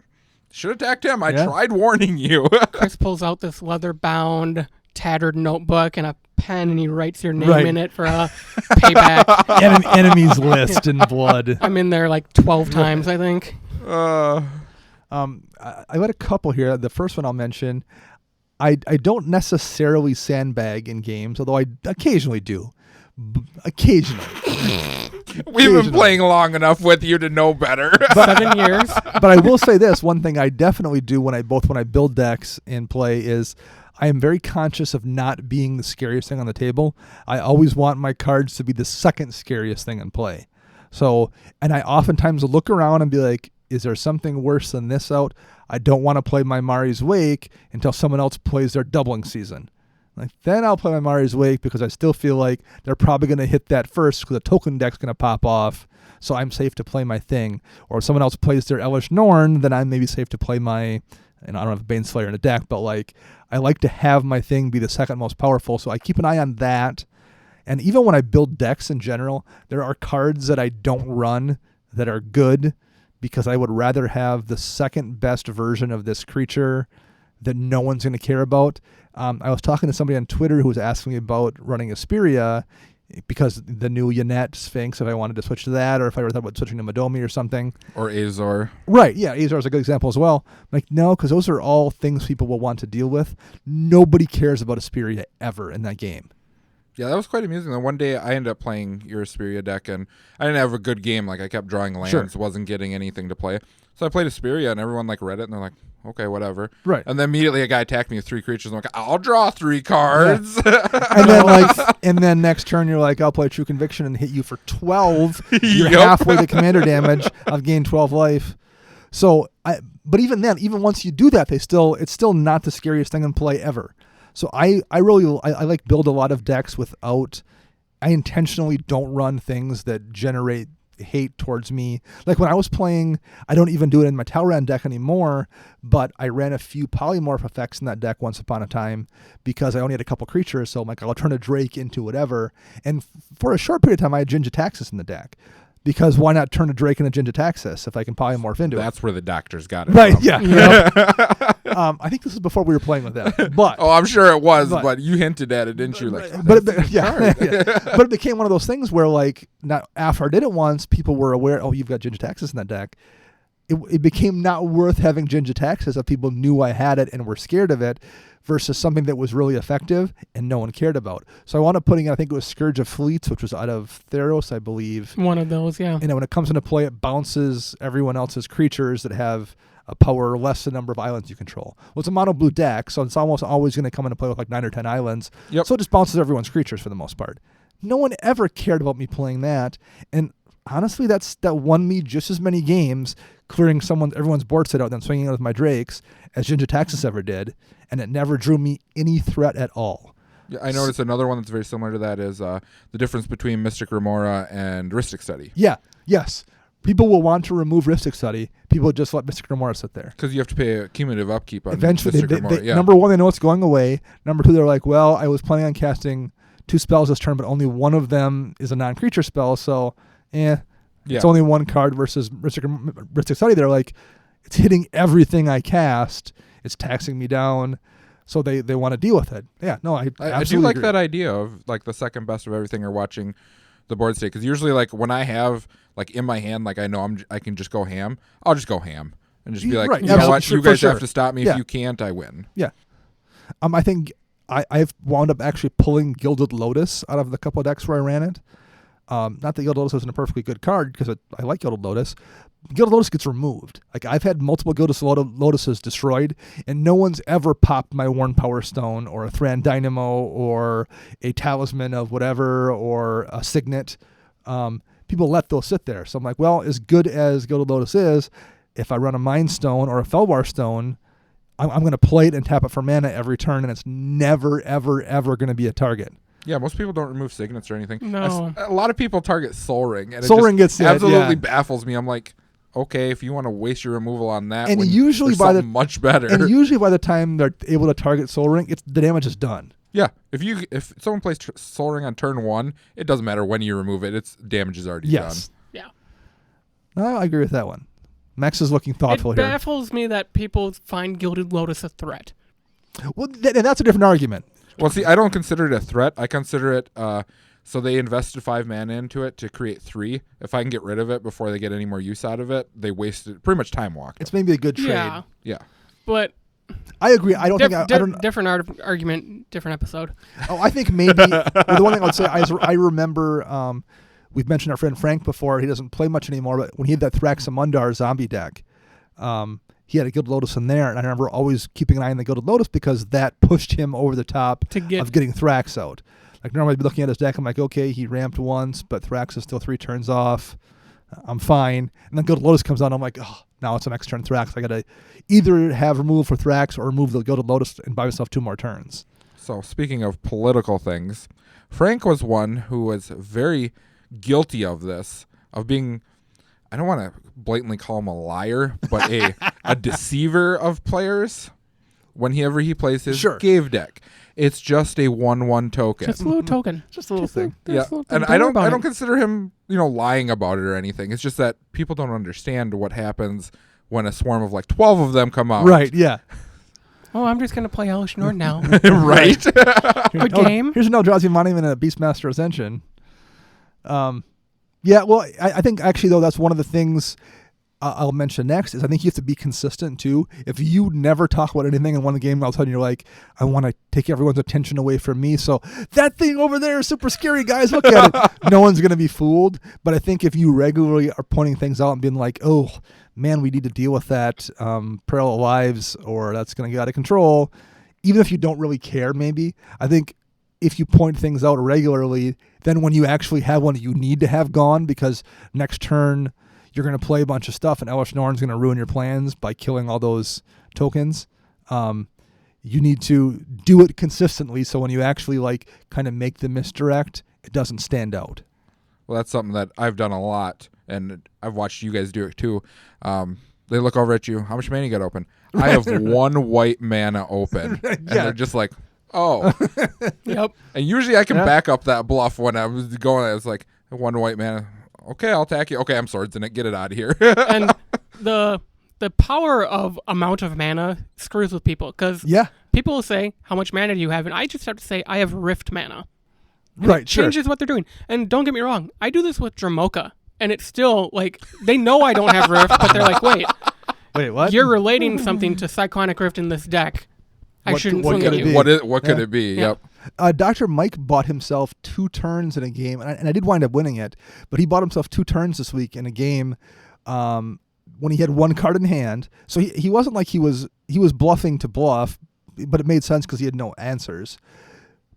should have attacked him. I tried warning you. Chris pulls out this leather-bound, tattered notebook and a pen, and he writes your name in it for a payback. Enemies list in blood. I'm in there like 12 times, I think. I got a couple here. The first one I'll mention, I don't necessarily sandbag in games, although I occasionally do. Occasionally. We've been playing long enough with you to know better. 7 years. But I will say this, one thing I definitely do when I build decks and play is I am very conscious of not being the scariest thing on the table. I always want my cards to be the second scariest thing in play. So, and I oftentimes look around and be like, is there something worse than this out? I don't want to play my Mari's Wake until someone else plays their doubling season. Like, then I'll play my Mari's Wake because I still feel like they're probably going to hit that first because the token deck's going to pop off, so I'm safe to play my thing. Or if someone else plays their Elish Norn, then I'm maybe safe to play my, and I don't have Bane Slayer in a deck, but like I like to have my thing be the second most powerful, so I keep an eye on that. And even when I build decks in general, there are cards that I don't run that are good because I would rather have the second best version of this creature that no one's going to care about. I was talking to somebody on Twitter who was asking me about running Asperia because the new Yannette Sphinx, if I wanted to switch to that, or if I were thought about switching to Madomi or something. Or Azor. Right, yeah, Azor is a good example as well. Like, no, because those are all things people will want to deal with. Nobody cares about Asperia ever in that game. Yeah, that was quite amusing. Then one day I ended up playing your Asperia deck, and I didn't have a good game. Like, I kept drawing lands, wasn't getting anything to play. So I played Asperia, and everyone like read it, and they're like, okay, whatever. Right. And then immediately a guy attacked me with 3 creatures. I'm like, I'll draw 3 cards. Yeah. and then next turn you're like, I'll play True Conviction and hit you for 12. You're halfway to commander damage. I've gained 12 life. So, but even then, even once you do that, it's still not the scariest thing in play ever. So I like build a lot of decks without. I intentionally don't run things that generate hate towards me. Like when I was playing, I don't even do it in my Talran deck anymore, but I ran a few polymorph effects in that deck once upon a time because I only had a couple creatures, so I'm like, I'll turn a Drake into whatever. And for a short period of time, I had Jin-Gitaxias in the deck. Because why not turn a Drake into Jin-Gitaxias if I can polymorph into it? That's where the doctors got it right, from. Yeah. Yep. I think this is before we were playing with that. But oh, I'm sure it was, but you hinted at it, didn't you? Like, but it became one of those things where, like, not after I did it once, people were aware, oh, you've got Jin-Gitaxias in that deck. It became not worth having Jin-Gitaxias if people knew I had it and were scared of it versus something that was really effective and no one cared about. So I wound up putting, I think it was Scourge of Fleets, which was out of Theros, I believe. One of those, yeah. And when it comes into play, it bounces everyone else's creatures that have a power less than the number of islands you control. Well, it's a mono blue deck, so it's almost always going to come into play with like 9 or 10 islands. Yep. So it just bounces everyone's creatures for the most part. No one ever cared about me playing that. And honestly, that won me just as many games clearing everyone's board set out and then swinging it with my Drakes as Jin-Gitaxias ever did, and it never drew me any threat at all. Yeah, I noticed another one that's very similar to that is the difference between Mystic Remora and Rhystic Study. Yeah, yes. People will want to remove Rhystic Study. People just let Mystic Remora sit there. Because you have to pay a cumulative upkeep on eventually, Mystic Remora. Number one, they know it's going away. Number two, they're like, well, I was planning on casting 2 spells this turn, but only one of them is a non-creature spell, so it's only 1 card versus Rhystic Study. They're like, it's hitting everything I cast. It's taxing me down. So they want to deal with it. Yeah, no, I do like agree. that idea of like the second best of everything or watching the board state. Because usually like when I have like in my hand, like I know I can just go ham. I'll just go ham and just be like, you know what, you guys have to stop me. If you can't, I win. Yeah. I think I've wound up actually pulling Gilded Lotus out of the couple of decks where I ran it. Not that Gilded Lotus isn't a perfectly good card, because I like Gilded Lotus. Gilded Lotus gets removed. Like, I've had multiple Gilded Lotuses destroyed, and no one's ever popped my Worn Power Stone or a Thran Dynamo or a Talisman of whatever or a Signet. People let those sit there. So I'm like, well, as good as Gilded Lotus is, if I run a Mind Stone or a Felwar Stone, I'm going to play it and tap it for mana every turn, and it's never, ever, ever going to be a target. Yeah, most people don't remove signets or anything. No. A lot of people target Soul Ring, and Soul it Ring gets absolutely baffles me. I'm like, okay, if you want to waste your removal on that, and when usually there's much better. And usually by the time they're able to target Soul Ring, the damage is done. Yeah, if someone plays Soul Ring on turn 1, it doesn't matter when you remove it; its damage is already done. Yeah. No, I agree with that one. Max is looking thoughtful It here. baffles me that people find Gilded Lotus a threat. Well, and that's a different argument. Well, see, I don't consider it a threat. I consider it. So they invested 5 mana into it to create 3. If I can get rid of it before they get any more use out of it, they wasted pretty much time walk. It's maybe a good trade. Yeah. But I agree. I don't think I don't. Different argument, different episode. Oh, I think maybe the one thing I would say I remember. We've mentioned our friend Frank before. He doesn't play much anymore, but when he had that Thraxamundar zombie deck, he had a Gilded Lotus in there, and I remember always keeping an eye on the Gilded Lotus because that pushed him over the top of getting Thrax out. Like, normally I'd be looking at his deck, I'm like, okay, he ramped once, but Thrax is still 3 turns off. I'm fine. And then Gilded Lotus comes out, and I'm like, oh, now it's a next turn Thrax. I got to either have removal for Thrax or remove the Gilded Lotus and buy myself 2 more turns. So speaking of political things, Frank was one who was very guilty of this, of being, I don't want to blatantly call him a liar, but a deceiver of players whenever he plays his Gave deck. It's just a 1/1 token. Just a little token. Just a little thing. Yeah. And I don't consider him, lying about it or anything. It's just that people don't understand what happens when a swarm of like 12 of them come out. Right, yeah. Oh, I'm just going to play Hellish Nord now. Right. Good game. Here's an Eldrazi Monument and a Beastmaster Ascension. Yeah, well, I think actually, though, that's one of the things I'll mention next is I think you have to be consistent, too. If you never talk about anything in one game, all of a sudden you're like, I want to take everyone's attention away from me, so that thing over there is super scary, guys. Look at it. No one's going to be fooled. But I think if you regularly are pointing things out and being like, oh, man, we need to deal with that Peril of Lives, or that's going to get out of control, even if you don't really care, maybe, I think if you point things out regularly, then when you actually have one you need to have gone, because next turn you're going to play a bunch of stuff and Hellish Norn's going to ruin your plans by killing all those tokens, you need to do it consistently so when you actually kind of make the misdirect, it doesn't stand out. Well, that's something that I've done a lot, and I've watched you guys do it too. They look over at you. How much mana you got open? I have 1 white mana open. And they're just like, oh. Yep. And usually I can back up that bluff when I was going. I was like, 1 white mana. Okay, I'll attack you. Okay, I'm swords in it. Get it out of here. And the power of amount of mana screws with people, because people will say, how much mana do you have? And I just have to say, I have Rift mana. And right, it changes what they're doing. And don't get me wrong, I do this with Dramoka, and it's still, they know I don't have Rift, but they're like, wait, what? You're relating something to Cyclonic Rift in this deck. I shouldn't swing at you. What could it be? Yeah. Yep. Dr. Mike bought himself 2 turns in a game, and I did wind up winning it, but he bought himself 2 turns this week in a game when he had 1 card in hand. So he wasn't like he was bluffing to bluff, but it made sense because he had no answers.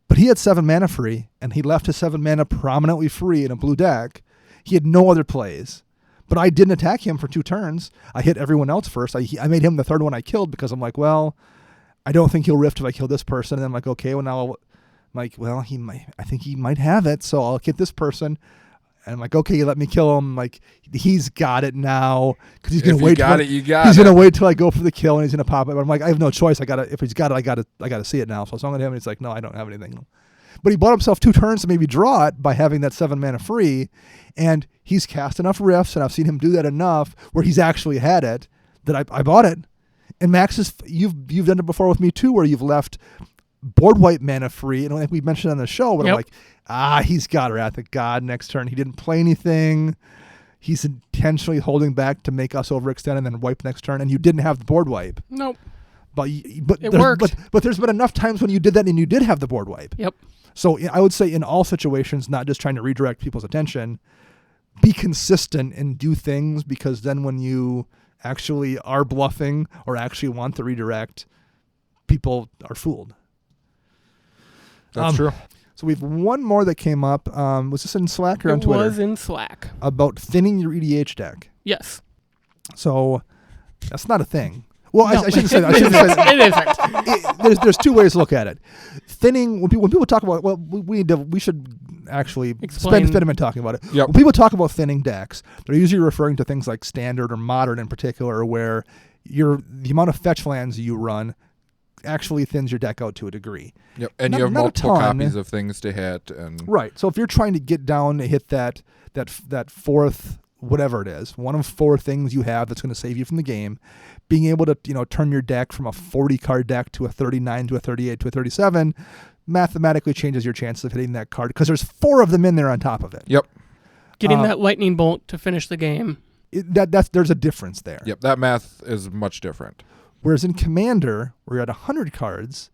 But he had 7 mana free, and he left his 7 mana prominently free in a blue deck. He had no other plays. But I didn't attack him for 2 turns. I hit everyone else first. I made him the 3rd one I killed because I'm like, well, I don't think he'll Rift if I kill this person. And then I'm like, okay, well, now he might. I think he might have it, so I'll hit this person. And I'm like, okay, you let me kill him. Like, he's got it now because he's gonna wait. You got it. He's gonna wait till I go for the kill, and he's gonna pop it. But I'm like, I have no choice. If he's got it, I gotta see it now. So I was talking to him, and he's like, no, I don't have anything. But he bought himself 2 turns to maybe draw it by having that 7 mana free, and he's cast enough rifts, and I've seen him do that enough where he's actually had it that I bought it. And Max, you've done it before with me too, where you've left board wipe mana free, and I think we mentioned on the show, but I'm like, he's got Wrath of God next turn. He didn't play anything. He's intentionally holding back to make us overextend and then wipe next turn, and you didn't have the board wipe. Nope. But it worked. But there's been enough times when you did that and you did have the board wipe. Yep. So I would say in all situations, not just trying to redirect people's attention, be consistent and do things, because then when you actually are bluffing or actually want the redirect, people are fooled. That's true. So we have one more that came up. Was this in Slack or on Twitter? It was in Slack. About thinning your EDH deck. Yes. So that's not a thing. Well, No. I shouldn't say that. I shouldn't say that. It isn't. There's two ways to look at it. Thinning, when people talk about, well, we should actually Explain. spend a minute talking about it. Yep. When people talk about thinning decks, they're usually referring to things like standard or modern in particular, where the amount of fetch lands you run actually thins your deck out to a degree. Yep. And Not- you have not a multiple ton. copies of things to hit, and Right. So if you're trying to get down to hit that fourth, whatever it is, one of 4 things you have that's going to save you from the game, being able to turn your deck from a 40 card deck to a 39 to a 38 to a 37 mathematically changes your chances of hitting that card, because there's 4 of them in there on top of it. Yep. Getting that lightning bolt to finish the game. There's a difference there. Yep. That math is much different. Whereas in Commander, where you're at 100 cards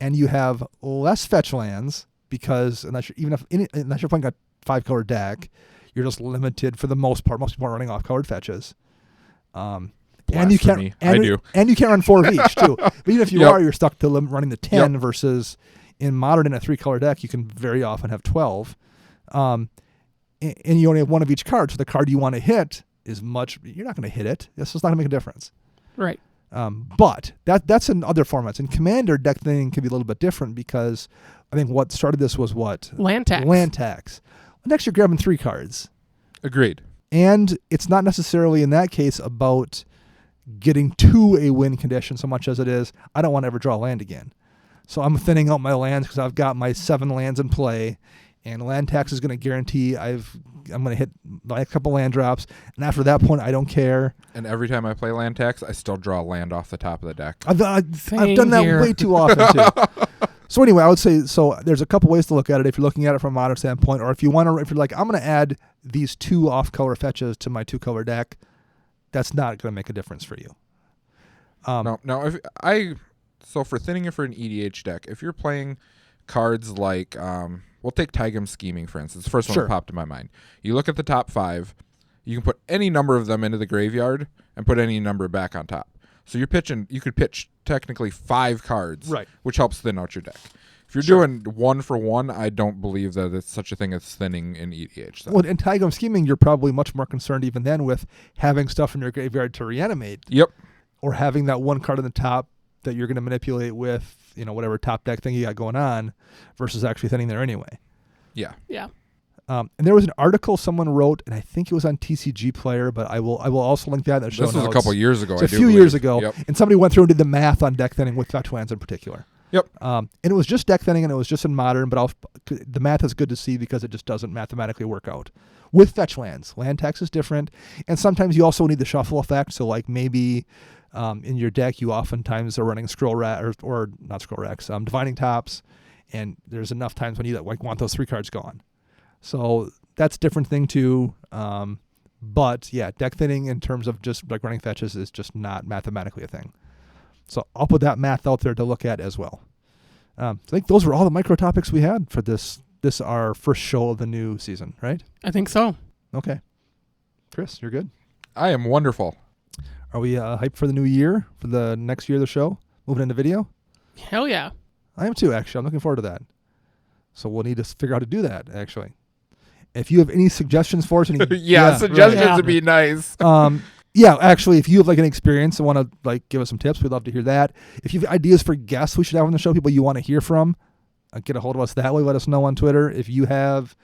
and you have less fetch lands, because unless you're playing a 5-color deck, you're just limited for the most part. Most people are running off colored fetches. And you can't. Blasphemy. I do. And you can't run 4 of each too. But even if you Yep. are, you're stuck to running the 10. Yep. Versus in Modern, in a 3-color deck, you can very often have 12. And you only have 1 of each card. So the card you want to hit is you're not going to hit it. It's just not going to make a difference. Right. But that's in other formats. In Commander, deck thinning can be a little bit different, because I think what started this was what? Land tax. Land tax. Next, you're grabbing 3 cards. Agreed. And it's not necessarily in that case about getting to a win condition so much as it is, I don't want to ever draw land again. So I'm thinning out my lands because I've got my 7 lands in play, and land tax is going to guarantee I'm going to hit a couple land drops. And after that point, I don't care. And every time I play land tax, I still draw land off the top of the deck. I've Same done that here. way too often too. So anyway, I would say, there's a couple ways to look at it if you're looking at it from a modern standpoint, or if you're like, I'm going to add these 2 off-color fetches to my 2-color deck, that's not going to make a difference for you. No. So for thinning it for an EDH deck, if you're playing cards like, we'll take Taigam Scheming, for instance, the first one Sure. that popped in my mind. You look at the top 5, you can put any number of them into the graveyard and put any number back on top. So you could pitch technically 5 cards, Right. which helps thin out your deck. If you're Sure. doing 1 for 1, I don't believe that it's such a thing as thinning in EDH. So. Well, in Taigam Scheming, you're probably much more concerned even then with having stuff in your graveyard to reanimate, Yep. or having that 1 card on the top that you're going to manipulate with, whatever top deck thing you got going on, versus actually thinning there anyway. Yeah. Yeah. And there was an article someone wrote, and I think it was on TCG Player, but I will also link that in the show This was notes. a couple years ago. It's I a do few believe. years ago, Yep. and somebody went through and did the math on deck thinning with fetch lands in particular. Yep. And it was just deck thinning, and it was just in Modern, but the math is good to see because it just doesn't mathematically work out. With fetch lands, land tax is different, and sometimes you also need the shuffle effect. So like maybe in your deck, you oftentimes are running scroll or not scroll racks, divining tops, and there's enough times when you want those 3 cards gone. So that's a different thing too. But yeah, deck thinning in terms of just like running fetches is just not mathematically a thing. So I'll put that math out there to look at as well. I think those were all the micro topics we had for this our first show of the new season, right? I think so. Okay. Chris, you're good? I am wonderful. Are we hyped for the new year, for the next year of the show? Moving into video? Hell yeah. I am too, actually. I'm looking forward to that. So we'll need to figure out how to do that, actually. If you have any suggestions for us, Suggestions right. would be nice. Yeah, actually, if you have like an experience and want to like give us some tips, we'd love to hear that. If you have ideas for guests we should have on the show, people you want to hear from, get a hold of us that way. Let us know on Twitter. If you have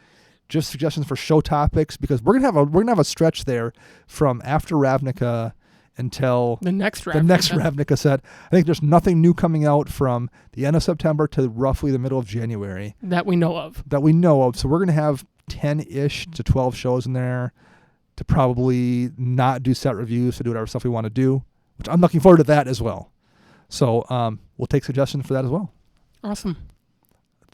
just suggestions for show topics, because we're gonna have a stretch there from after Ravnica until The next Ravnica set. I think there's nothing new coming out from the end of September to roughly the middle of January that we know of. So we're gonna have 10-ish to 12 shows in there to probably not do set reviews, to do whatever stuff we want to do, which I'm looking forward to that as well. So we'll take suggestions for that as well. Awesome.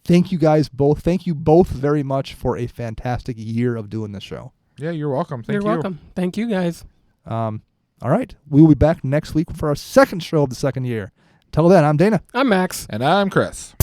Thank you guys both. Thank you both very much for a fantastic year of doing this show. Yeah, you're welcome. Thank You're you. welcome. Thank you guys. All right. We will be back next week for our second show of the second year. Until then, I'm Dana. I'm Max. And I'm Chris.